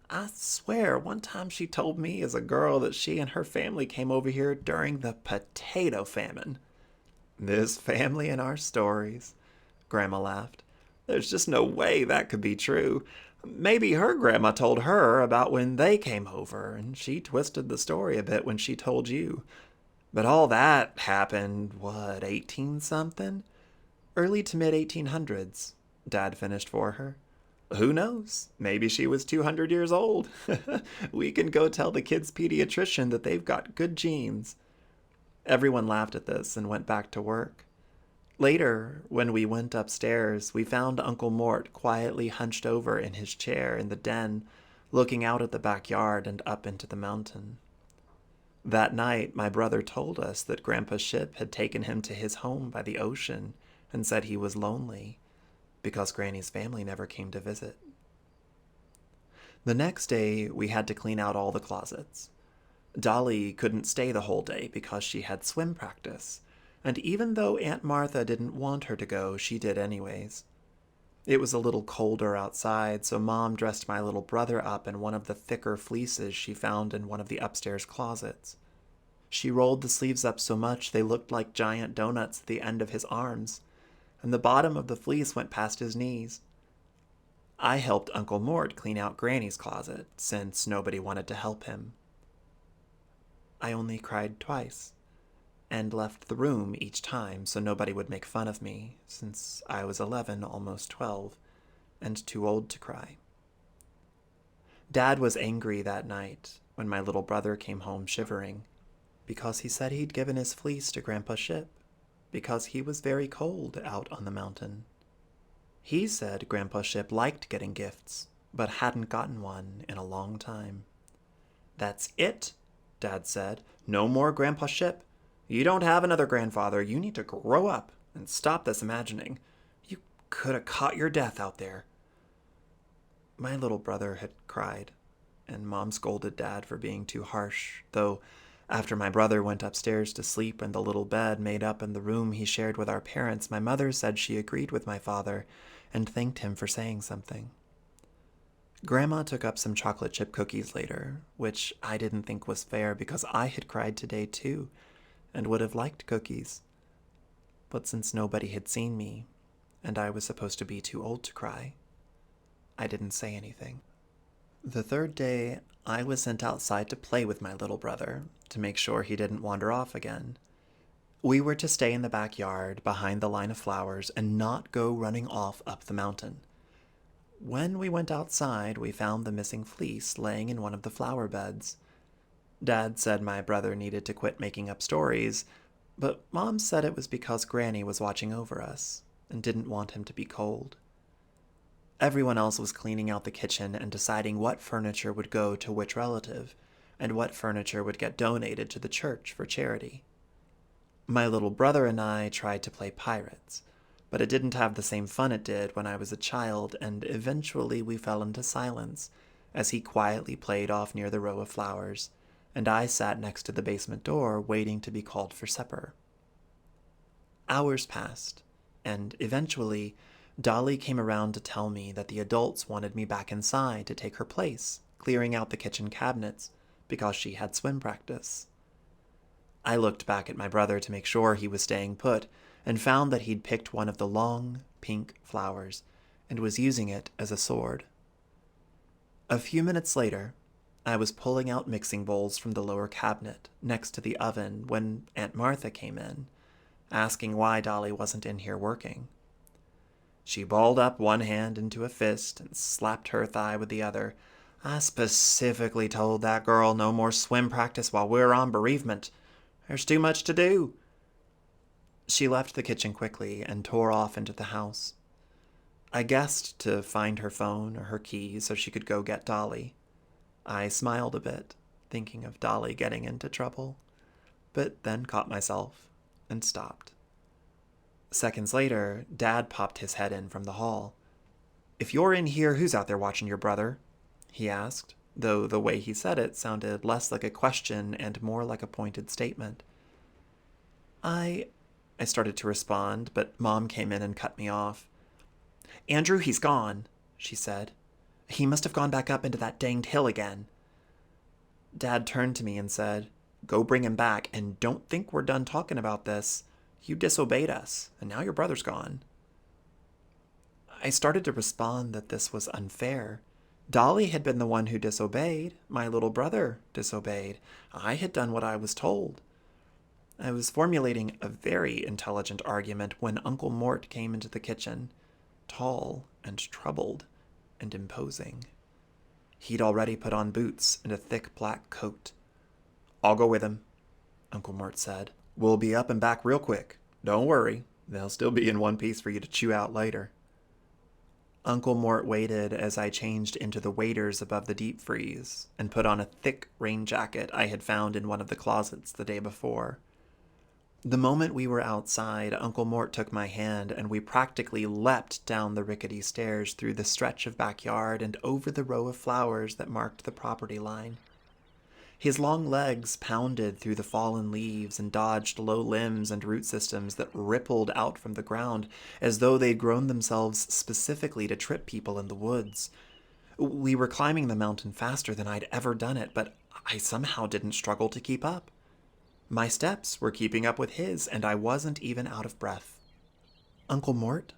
"I swear one time she told me as a girl that she and her family came over here during the potato famine." "This family and our stories," Grandma laughed. "There's just no way that could be true. Maybe her grandma told her about when they came over, and she twisted the story a bit when she told you. But all that happened, what, 18-something? Early to mid-1800s, Dad finished for her. Who knows? Maybe she was 200 years old. We can go tell the kids' pediatrician that they've got good genes." Everyone laughed at this and went back to work. Later, when we went upstairs, we found Uncle Mort quietly hunched over in his chair in the den, looking out at the backyard and up into the mountain. That night, my brother told us that Grandpa Ship had taken him to his home by the ocean and said he was lonely because Granny's family never came to visit. The next day, we had to clean out all the closets. Dolly couldn't stay the whole day because she had swim practice, and even though Aunt Martha didn't want her to go, she did anyways. It was a little colder outside, so Mom dressed my little brother up in one of the thicker fleeces she found in one of the upstairs closets. She rolled the sleeves up so much they looked like giant donuts at the end of his arms, and the bottom of the fleece went past his knees. I helped Uncle Mort clean out Granny's closet, since nobody wanted to help him. I only cried twice, and left the room each time so nobody would make fun of me, since I was 11, almost 12, and too old to cry. Dad was angry that night when my little brother came home shivering, because he said he'd given his fleece to Grandpa Ship, because he was very cold out on the mountain. He said Grandpa Ship liked getting gifts, but hadn't gotten one in a long time. "That's it," Dad said. "No more Grandpa Ship. You don't have another grandfather. You need to grow up and stop this imagining. You could have caught your death out there." My little brother had cried, and Mom scolded Dad for being too harsh, though after my brother went upstairs to sleep in the little bed made up in the room he shared with our parents, my mother said she agreed with my father and thanked him for saying something. Grandma took up some chocolate chip cookies later, which I didn't think was fair because I had cried today too, and would have liked cookies. But since nobody had seen me, and I was supposed to be too old to cry, I didn't say anything. The third day, I was sent outside to play with my little brother, to make sure he didn't wander off again. We were to stay in the backyard, behind the line of flowers, and not go running off up the mountain. When we went outside, we found the missing fleece laying in one of the flower beds. Dad said my brother needed to quit making up stories, but Mom said it was because Granny was watching over us and didn't want him to be cold. Everyone else was cleaning out the kitchen and deciding what furniture would go to which relative, and what furniture would get donated to the church for charity. My little brother and I tried to play pirates, but it didn't have the same fun it did when I was a child, and eventually we fell into silence as he quietly played off near the row of flowers, and I sat next to the basement door waiting to be called for supper. Hours passed, and eventually, Dolly came around to tell me that the adults wanted me back inside to take her place, clearing out the kitchen cabinets, because she had swim practice. I looked back at my brother to make sure he was staying put, and found that he'd picked one of the long, pink flowers, and was using it as a sword. A few minutes later, I was pulling out mixing bowls from the lower cabinet next to the oven when Aunt Martha came in, asking why Dolly wasn't in here working. She balled up one hand into a fist and slapped her thigh with the other. "I specifically told that girl no more swim practice while we're on bereavement. There's too much to do." She left the kitchen quickly and tore off into the house. I guessed to find her phone or her keys so she could go get Dolly. I smiled a bit, thinking of Dolly getting into trouble, but then caught myself and stopped. Seconds later, Dad popped his head in from the hall. "If you're in here, who's out there watching your brother?" he asked, though the way he said it sounded less like a question and more like a pointed statement. I started to respond, but Mom came in and cut me off. "Andrew, he's gone," she said. "He must have gone back up into that danged hill again." Dad turned to me and said, "Go bring him back, and don't think we're done talking about this. You disobeyed us, and now your brother's gone." I started to respond that this was unfair. Dolly had been the one who disobeyed. My little brother disobeyed. I had done what I was told. I was formulating a very intelligent argument when Uncle Mort came into the kitchen, tall and troubled and imposing. He'd already put on boots and a thick black coat. "I'll go with him," Uncle Mort said. "We'll be up and back real quick. Don't worry, they'll still be in one piece for you to chew out later." Uncle Mort waited as I changed into the waders above the deep freeze and put on a thick rain jacket I had found in one of the closets the day before. The moment we were outside, Uncle Mort took my hand and we practically leapt down the rickety stairs through the stretch of backyard and over the row of flowers that marked the property line. His long legs pounded through the fallen leaves and dodged low limbs and root systems that rippled out from the ground as though they'd grown themselves specifically to trip people in the woods. We were climbing the mountain faster than I'd ever done it, but I somehow didn't struggle to keep up. My steps were keeping up with his, and I wasn't even out of breath. "Uncle Mort?"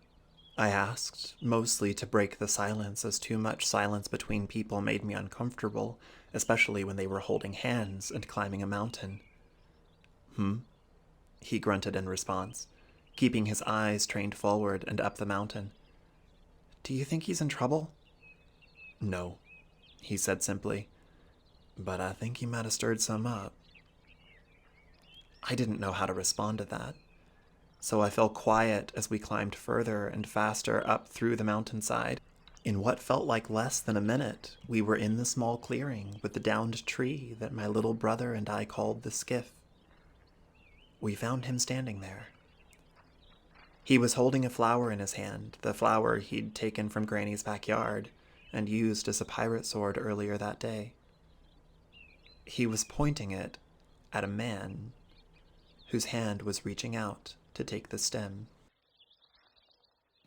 I asked, mostly to break the silence, as too much silence between people made me uncomfortable, especially when they were holding hands and climbing a mountain. He grunted in response, keeping his eyes trained forward and up the mountain. "Do you think he's in trouble?" "No," he said simply, "but I think he might have stirred some up." I didn't know how to respond to that, so I fell quiet as we climbed further and faster up through the mountainside. In what felt like less than a minute, we were in the small clearing with the downed tree that my little brother and I called the skiff. We found him standing there. He was holding a flower in his hand, the flower he'd taken from Granny's backyard and used as a pirate sword earlier that day. He was pointing it at a man whose hand was reaching out to take the stem.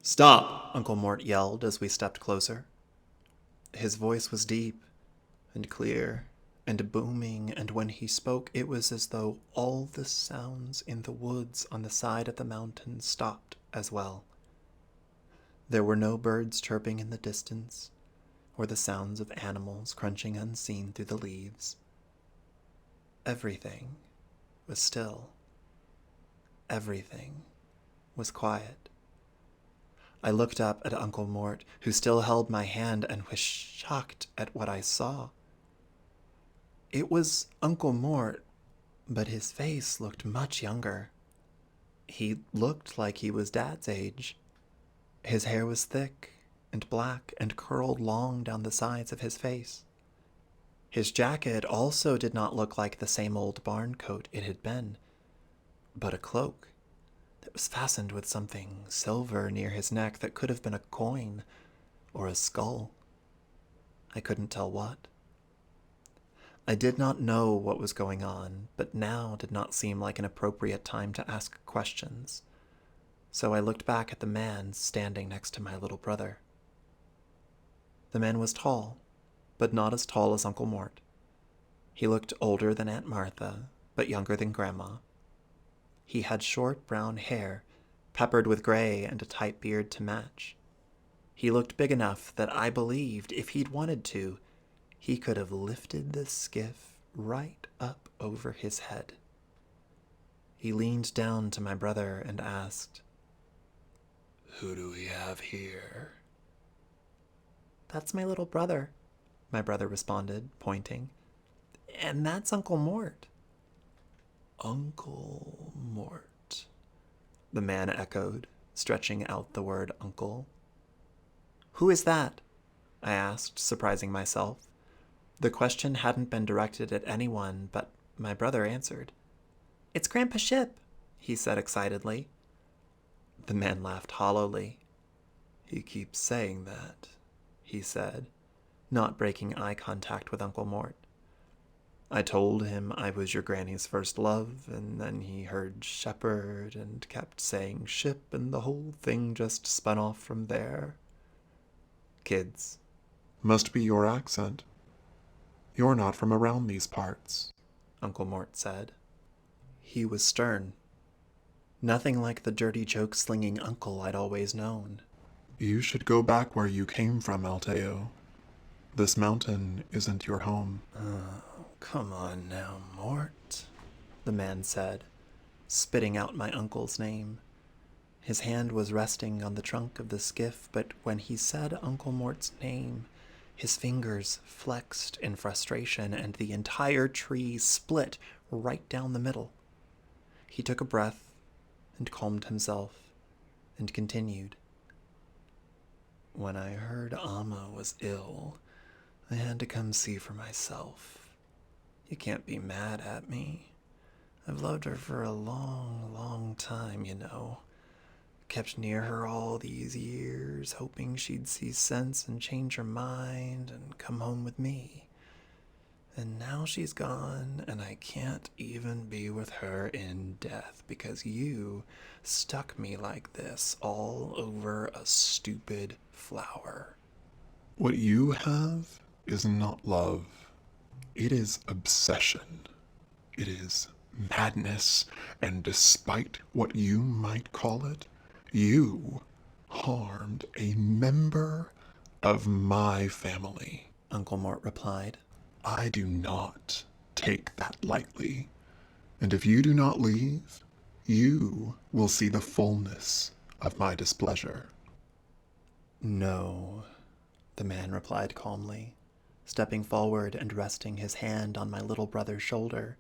"Stop!" Uncle Mort yelled as we stepped closer. His voice was deep and clear and booming, and when he spoke it was as though all the sounds in the woods on the side of the mountain stopped as well. There were no birds chirping in the distance, or the sounds of animals crunching unseen through the leaves. Everything was still. Everything was quiet. I looked up at Uncle Mort, who still held my hand, and was shocked at what I saw. It was Uncle Mort, but his face looked much younger. He looked like he was Dad's age. His hair was thick and black and curled long down the sides of his face. His jacket also did not look like the same old barn coat it had been, but a cloak that was fastened with something silver near his neck that could have been a coin or a skull. I couldn't tell what. I did not know what was going on, but now did not seem like an appropriate time to ask questions, so I looked back at the man standing next to my little brother. The man was tall, but not as tall as Uncle Mort. He looked older than Aunt Martha, but younger than Grandma. He had short brown hair, peppered with gray, and a tight beard to match. He looked big enough that I believed if he'd wanted to, he could have lifted the skiff right up over his head. He leaned down to my brother and asked, "Who do we have here?" "That's my little brother," my brother responded, pointing. "And that's Uncle Mort." "Uncle Mort," the man echoed, stretching out the word uncle. "Who is that?" I asked, surprising myself. The question hadn't been directed at anyone, but my brother answered. "It's Grandpa Ship," he said excitedly. The man laughed hollowly. "He keeps saying that," he said, not breaking eye contact with Uncle Mort. "I told him I was your granny's first love, and then he heard shepherd and kept saying ship, and the whole thing just spun off from there. Kids." Must be your accent. You're not from around these parts, Uncle Mort said. He was stern. Nothing like the dirty joke-slinging uncle I'd always known. You should go back where you came from, Alteo. This mountain isn't your home. "Oh, come on now, Mort," the man said, spitting out my uncle's name. His hand was resting on the trunk of the skiff, but when he said Uncle Mort's name, his fingers flexed in frustration, and the entire tree split right down the middle. He took a breath and calmed himself and continued. "When I heard Amma was ill, I had to come see for myself. You can't be mad at me. I've loved her for a long, long time, you know. Kept near her all these years, hoping she'd see sense and change her mind and come home with me. And now she's gone, and I can't even be with her in death because you stuck me like this all over a stupid flower." What you have is not love. It is obsession. It is madness, and despite what you might call it, you harmed a member of my family. Uncle Mort replied. I do not take that lightly, and if you do not leave, you will see the fullness of my displeasure. "No," the man replied calmly, stepping forward and resting his hand on my little brother's shoulder.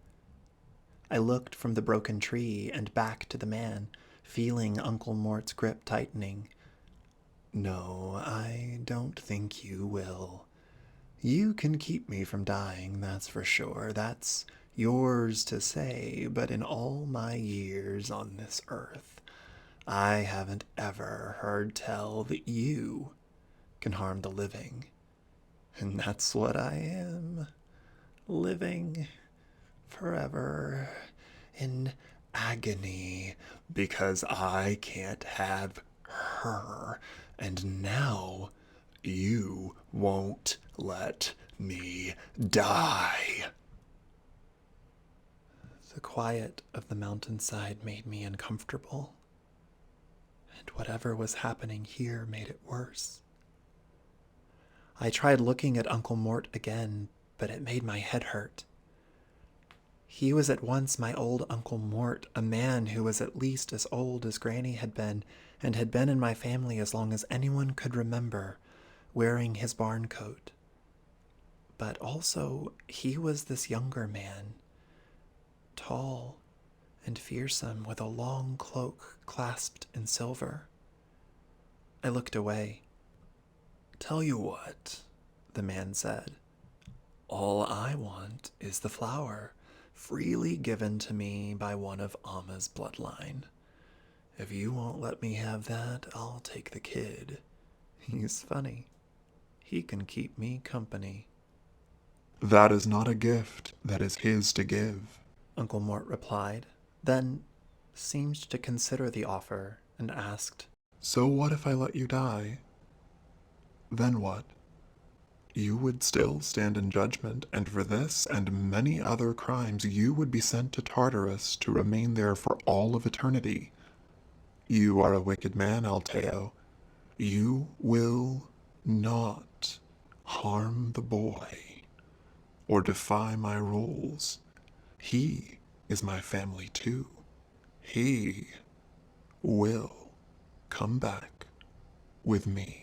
I looked from the broken tree and back to the man, feeling Uncle Mort's grip tightening. "No, I don't think you will. You can keep me from dying, that's for sure. That's yours to say, but in all my years on this earth, I haven't ever heard tell that you can harm the living. And that's what I am. Living forever in agony because I can't have her. And now you won't let me die." The quiet of the mountainside made me uncomfortable, and whatever was happening here made it worse. I tried looking at Uncle Mort again, but it made my head hurt. He was at once my old Uncle Mort, a man who was at least as old as Granny had been, and had been in my family as long as anyone could remember, wearing his barn coat. But also, he was this younger man, tall and fearsome, with a long cloak clasped in silver. I looked away. "Tell you what," the man said. All I want is the flower, freely given to me by one of Amma's bloodline. If you won't let me have that, I'll take the kid. He's funny. He can keep me company. That is not a gift that is his to give. Uncle Mort replied, then seemed to consider the offer and asked, So what if I let you die? Then what? You would still stand in judgment, and for this and many other crimes you would be sent to Tartarus to remain there for all of eternity. You are a wicked man, Alteo. You will not harm the boy or defy my rules. He is my family too. He will come back with me.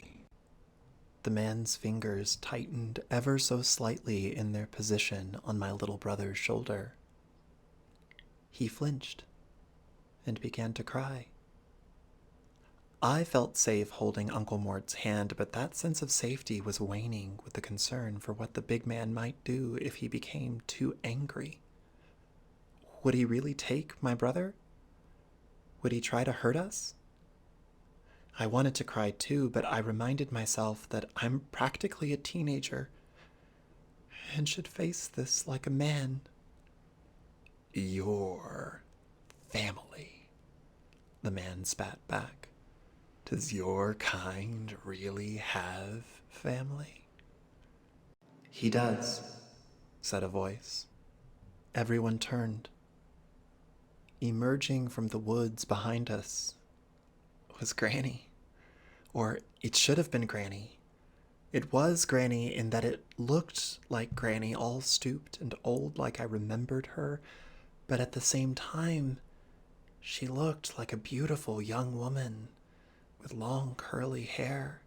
The man's fingers tightened ever so slightly in their position on my little brother's shoulder. He flinched and began to cry. I felt safe holding Uncle Mort's hand, but that sense of safety was waning with the concern for what the big man might do if he became too angry. Would he really take my brother? Would he try to hurt us? I wanted to cry too, but I reminded myself that I'm practically a teenager and should face this like a man. Your family, the man spat back. Does your kind really have family? He does, said a voice. Everyone turned. Emerging from the woods behind us was Granny. Or it should have been Granny. It was Granny in that it looked like Granny, all stooped and old like I remembered her, but at the same time, she looked like a beautiful young woman with long curly hair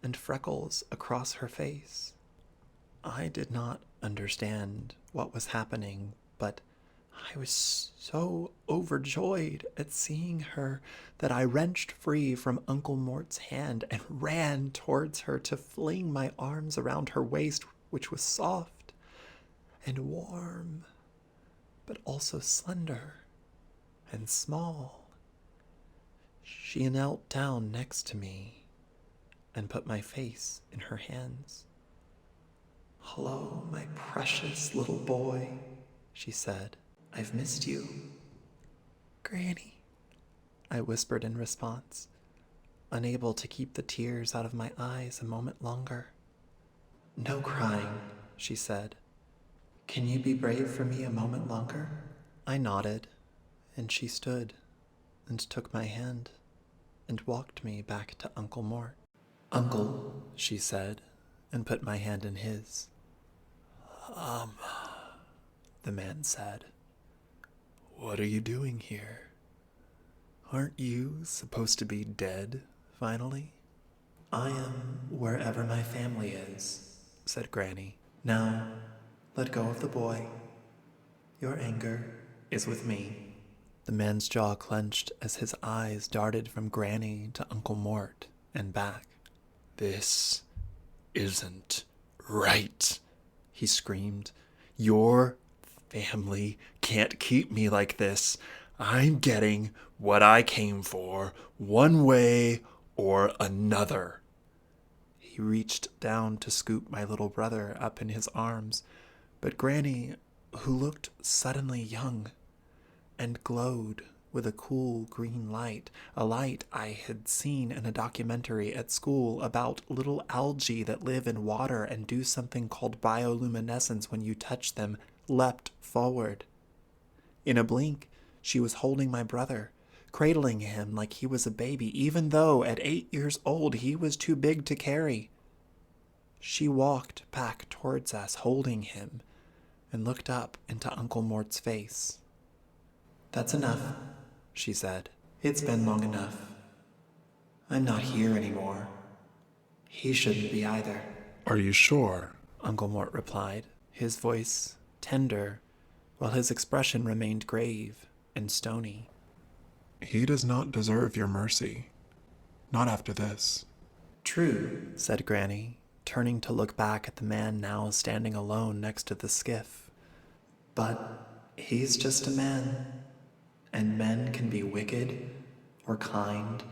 and freckles across her face. I did not understand what was happening, but I was so overjoyed at seeing her that I wrenched free from Uncle Mort's hand and ran towards her to fling my arms around her waist, which was soft and warm, but also slender and small. She knelt down next to me and put my face in her hands. "Hello, my precious little boy," she said. "I've missed you." "Granny," I whispered in response, unable to keep the tears out of my eyes a moment longer. "No crying," she said. "Can you be brave for me a moment longer?" I nodded, and she stood and took my hand and walked me back to Uncle Mort. "Uncle," she said, and put my hand in his. The man said. "What are you doing here? Aren't you supposed to be dead, finally?" "I am wherever my family is," said Granny. "Now, let go of the boy. Your anger is with me." The man's jaw clenched as his eyes darted from Granny to Uncle Mort and back. "This isn't right," he screamed. "Your family can't keep me like this. I'm getting what I came for, one way or another." He reached down to scoop my little brother up in his arms, but Granny, who looked suddenly young and glowed with a cool green light, a light I had seen in a documentary at school about little algae that live in water and do something called bioluminescence when you touch them, leapt forward. In a blink, she was holding my brother, cradling him like he was a baby, even though at 8 years old he was too big to carry. She walked back towards us, holding him, and looked up into Uncle Mort's face. "That's enough," she said. "It's been long enough. I'm not here anymore. He shouldn't be either." Are you sure? Uncle Mort replied, his voice tender, while his expression remained grave and stony. He does not deserve your mercy. Not after this. "True," said Granny, turning to look back at the man now standing alone next to the skiff. But he's just a man, and men can be wicked, or kind,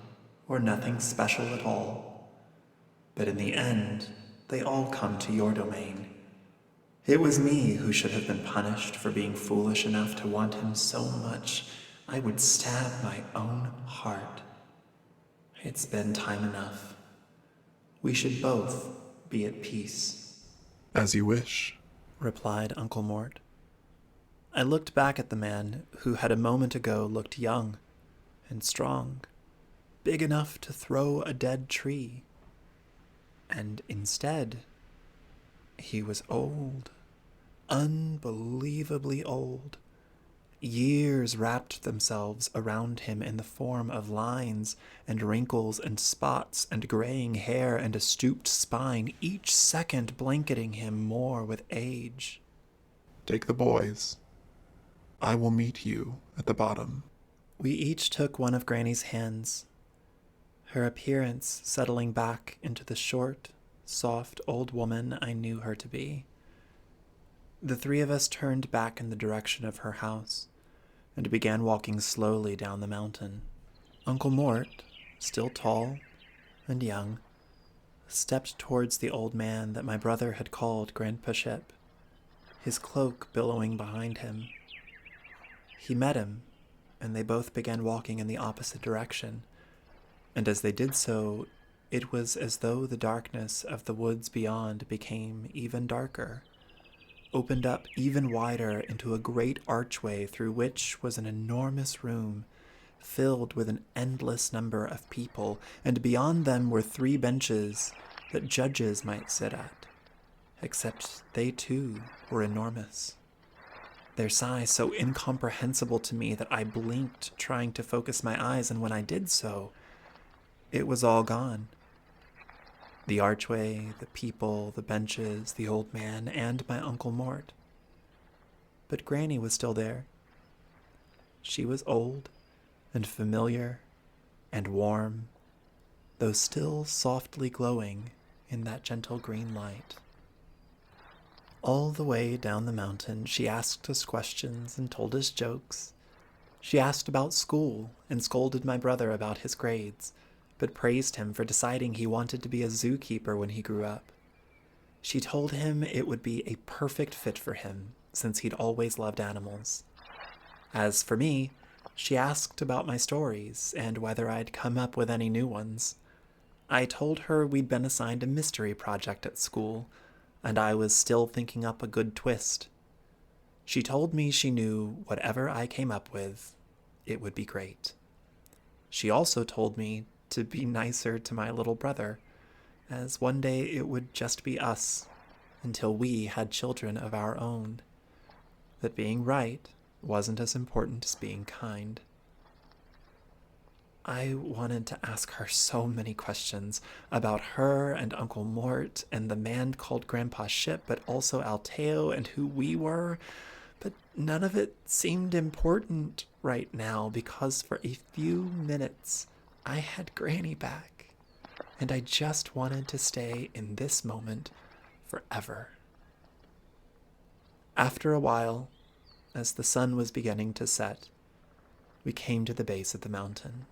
or nothing special at all. But in the end, they all come to your domain. It was me who should have been punished for being foolish enough to want him so much I would stab my own heart. It's been time enough. We should both be at peace, As you wish. replied Uncle Mort. I looked back at the man who had a moment ago looked young and strong, big enough to throw a dead tree. And instead, he was old, unbelievably old. Years wrapped themselves around him in the form of lines and wrinkles and spots and graying hair and a stooped spine, each second blanketing him more with age. Take the boys. I will meet you at the bottom. We each took one of Granny's hands, her appearance settling back into the short, soft old woman I knew her to be. The three of us turned back in the direction of her house and began walking slowly down the mountain. Uncle Mort, still tall and young, stepped towards the old man that my brother had called Grandpa Ship, his cloak billowing behind him. He met him, and they both began walking in the opposite direction, and as they did so, it was as though the darkness of the woods beyond became even darker, opened up even wider into a great archway through which was an enormous room filled with an endless number of people, and beyond them were 3 benches that judges might sit at, except they too were enormous. Their size so incomprehensible to me that I blinked trying to focus my eyes, and when I did so, it was all gone. The archway, the people, the benches, the old man, and my Uncle Mort. But Granny was still there. She was old and familiar and warm, though still softly glowing in that gentle green light. All the way down the mountain, she asked us questions and told us jokes. She asked about school and scolded my brother about his grades, but praised him for deciding he wanted to be a zookeeper when he grew up. She told him it would be a perfect fit for him, since he'd always loved animals. As for me, she asked about my stories and whether I'd come up with any new ones. I told her we'd been assigned a mystery project at school, and I was still thinking up a good twist. She told me she knew whatever I came up with, it would be great. She also told me to be nicer to my little brother, as one day it would just be us, until we had children of our own. That being right wasn't as important as being kind. I wanted to ask her so many questions about her and Uncle Mort and the man called Grandpa Ship, but also Alteo and who we were, but none of it seemed important right now because for a few minutes I had Granny back, and I just wanted to stay in this moment forever. After a while, as the sun was beginning to set, we came to the base of the mountain.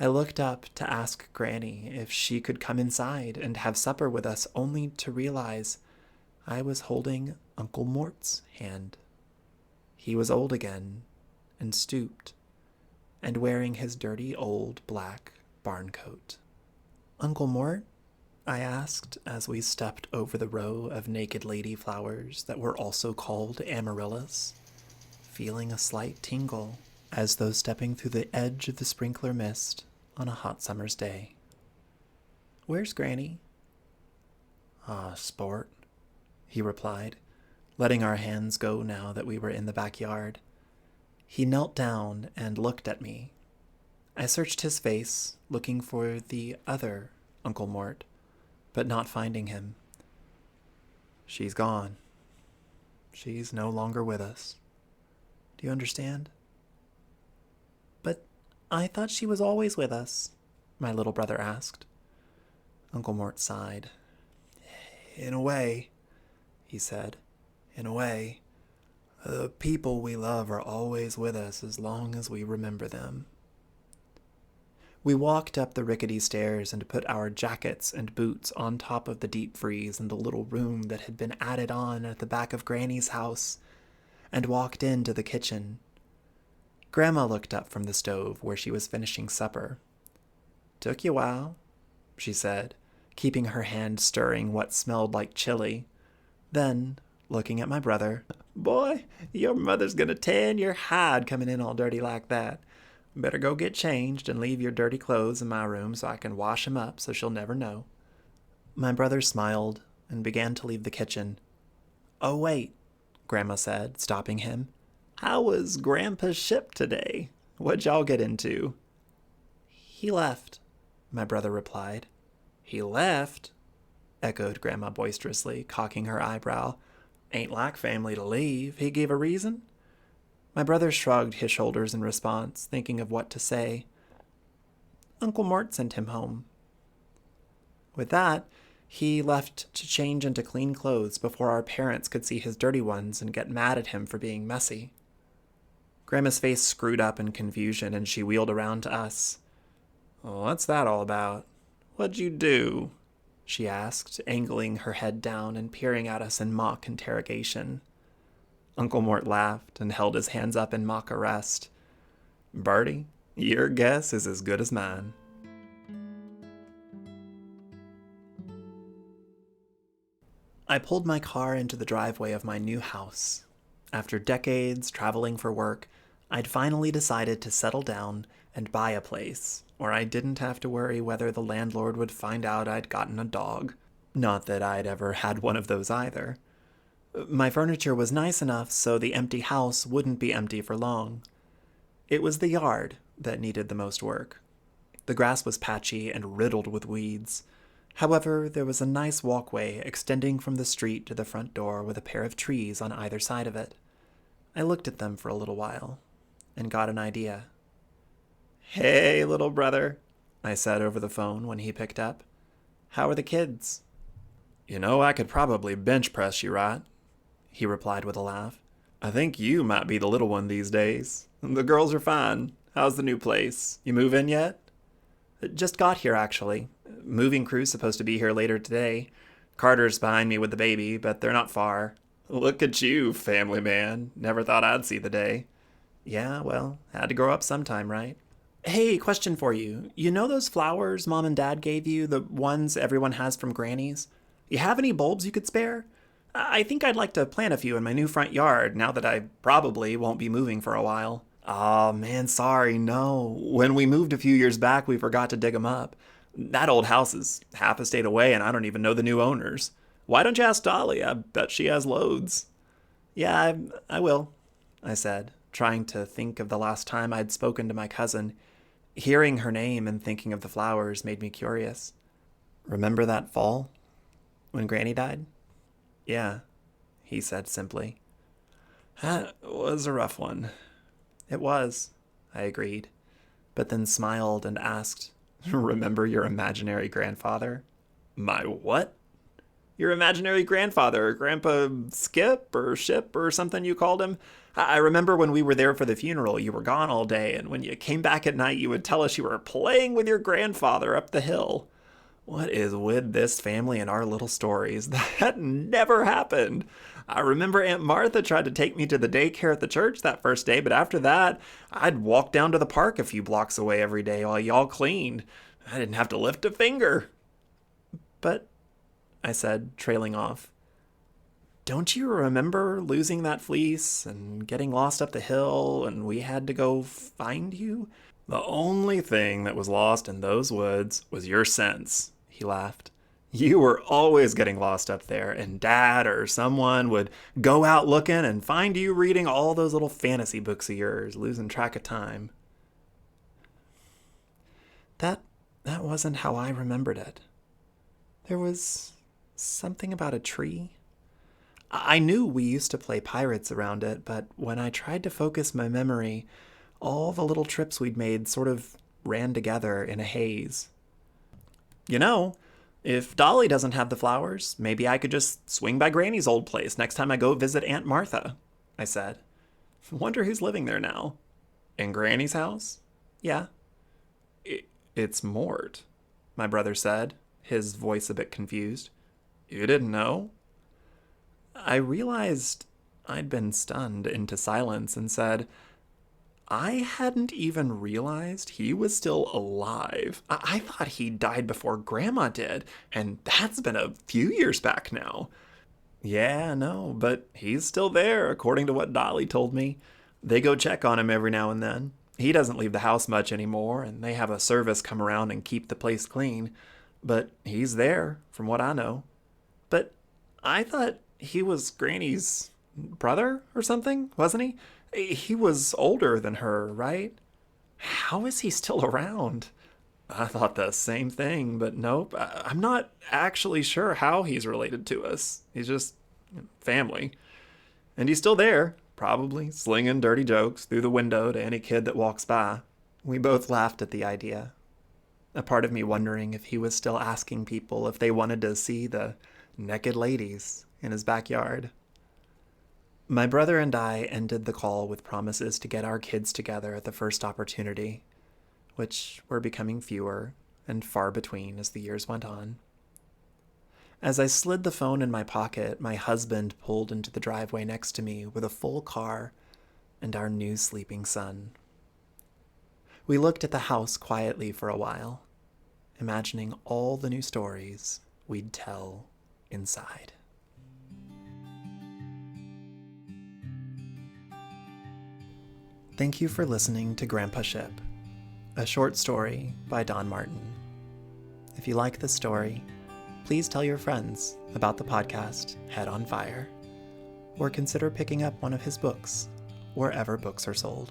I looked up to ask Granny if she could come inside and have supper with us, only to realize I was holding Uncle Mort's hand. He was old again and stooped, and wearing his dirty old black barn coat. "Uncle Mort?" I asked as we stepped over the row of naked lady flowers that were also called amaryllis, feeling a slight tingle as though stepping through the edge of the sprinkler mist on a hot summer's day. "Where's Granny?" "Ah, sport," he replied, letting our hands go now that we were in the backyard. He knelt down and looked at me. I searched his face, looking for the other Uncle Mort, but not finding him. "She's gone. She's no longer with us. Do you understand?" "But I thought she was always with us," my little brother asked. Uncle Mort sighed In a way, he said, in a way, the people we love are always with us as long as we remember them. We walked up the rickety stairs and put our jackets and boots on top of the deep freeze in the little room that had been added on at the back of Granny's house, and walked into the kitchen. Grandma looked up from the stove where she was finishing supper. "Took you a while," she said, keeping her hand stirring what smelled like chili. Then, looking at my brother, "Boy, your mother's gonna tan your hide coming in all dirty like that. Better go get changed and leave your dirty clothes in my room so I can wash 'em up so she'll never know." My brother smiled and began to leave the kitchen. "Oh, wait," Grandma said, stopping him. "How was Grandpa's ship today? What'd y'all get into?" "He left," my brother replied. "He left?" echoed Grandma boisterously, cocking her eyebrow. "Ain't like family to leave. He gave a reason?" My brother shrugged his shoulders in response, thinking of what to say. "Uncle Mort sent him home." With that, he left to change into clean clothes before our parents could see his dirty ones and get mad at him for being messy. Grandma's face screwed up in confusion, and she wheeled around to us. "What's that all about? What'd you do?" she asked, angling her head down and peering at us in mock interrogation. Uncle Mort laughed and held his hands up in mock arrest. "Bertie, your guess is as good as mine." I pulled my car into the driveway of my new house. After decades traveling for work, I'd finally decided to settle down and buy a place where I didn't have to worry whether the landlord would find out I'd gotten a dog. Not that I'd ever had one of those either. My furniture was nice enough so the empty house wouldn't be empty for long. It was the yard that needed the most work. The grass was patchy and riddled with weeds. However, there was a nice walkway extending from the street to the front door with a pair of trees on either side of it. I looked at them for a little while and got an idea. "Hey, little brother," I said over the phone when he picked up. "How are the kids?" "You know, I could probably bench press you, right?" he replied with a laugh. "I think you might be the little one these days. The girls are fine. How's the new place? You move in yet?" "Just got here, actually. Moving crew's supposed to be here later today. Carter's behind me with the baby, but they're not far." "Look at you, family man. Never thought I'd see the day." "Yeah, well, had to grow up sometime, right?" "Hey, question for you. You know those flowers Mom and Dad gave you, the ones everyone has from Granny's? You have any bulbs you could spare? I think I'd like to plant a few in my new front yard now that I probably won't be moving for a while." "Aw, man, sorry, no. When we moved a few years back, we forgot to dig them up. That old house is half a state away, and I don't even know the new owners. Why don't you ask Dolly? I bet she has loads." "Yeah, I will," I said, trying to think of the last time I'd spoken to my cousin. Hearing her name and thinking of the flowers made me curious. "Remember that fall? When Granny died?" "Yeah," he said simply. "That was a rough one." "It was," I agreed, but then smiled and asked, "Remember your imaginary grandfather?" "My what?" "Your imaginary grandfather, Grandpa Skip or Ship or something you called him. I remember when we were there for the funeral, you were gone all day, and when you came back at night, you would tell us you were playing with your grandfather up the hill." What is with this family and our little stories? That never happened. I remember Aunt Martha tried to take me to the daycare at the church that first day, but after that, I'd walk down to the park a few blocks away every day while y'all cleaned. I didn't have to lift a finger. "But," I said, trailing off, "don't you remember losing that fleece and getting lost up the hill and we had to go find you?" "The only thing that was lost in those woods was your sense," he laughed. "You were always getting lost up there, and Dad or someone would go out looking and find you reading all those little fantasy books of yours, losing track of time." That wasn't how I remembered it. There was something about a tree. I knew we used to play pirates around it, but when I tried to focus my memory, all the little trips we'd made sort of ran together in a haze. "You know, If Dolly doesn't have the flowers, maybe I could just swing by Granny's old place next time I go visit Aunt Martha, I said. Wonder who's living there now. In Granny's house? Yeah. It's Mort, my brother said, his voice a bit confused. You didn't know? I realized I'd been stunned into silence and said, I hadn't even realized he was still alive. I thought he died before Grandma did, and that's been a few years back now. Yeah, no, but he's still there, according to what Dolly told me. They go check on him every now and then. He doesn't leave the house much anymore, and they have a service come around and keep the place clean. But he's there, from what I know. But I thought he was Granny's brother or something, wasn't he? He was older than her, right? How is he still around? I thought the same thing, but nope. I'm not actually sure how he's related to us. He's just family. And he's still there, probably slinging dirty jokes through the window to any kid that walks by. We both laughed at the idea, a part of me wondering if he was still asking people if they wanted to see the naked ladies in his backyard. My brother and I ended the call with promises to get our kids together at the first opportunity, which were becoming fewer and far between as the years went on. As I slid the phone in my pocket, my husband pulled into the driveway next to me with a full car and our new sleeping son. We looked at the house quietly for a while, imagining all the new stories we'd tell inside. Thank you for listening to Grandpa Ship, a short story by Don Martin. If you like this story, please tell your friends about the podcast Head on Fire, or consider picking up one of his books wherever books are sold.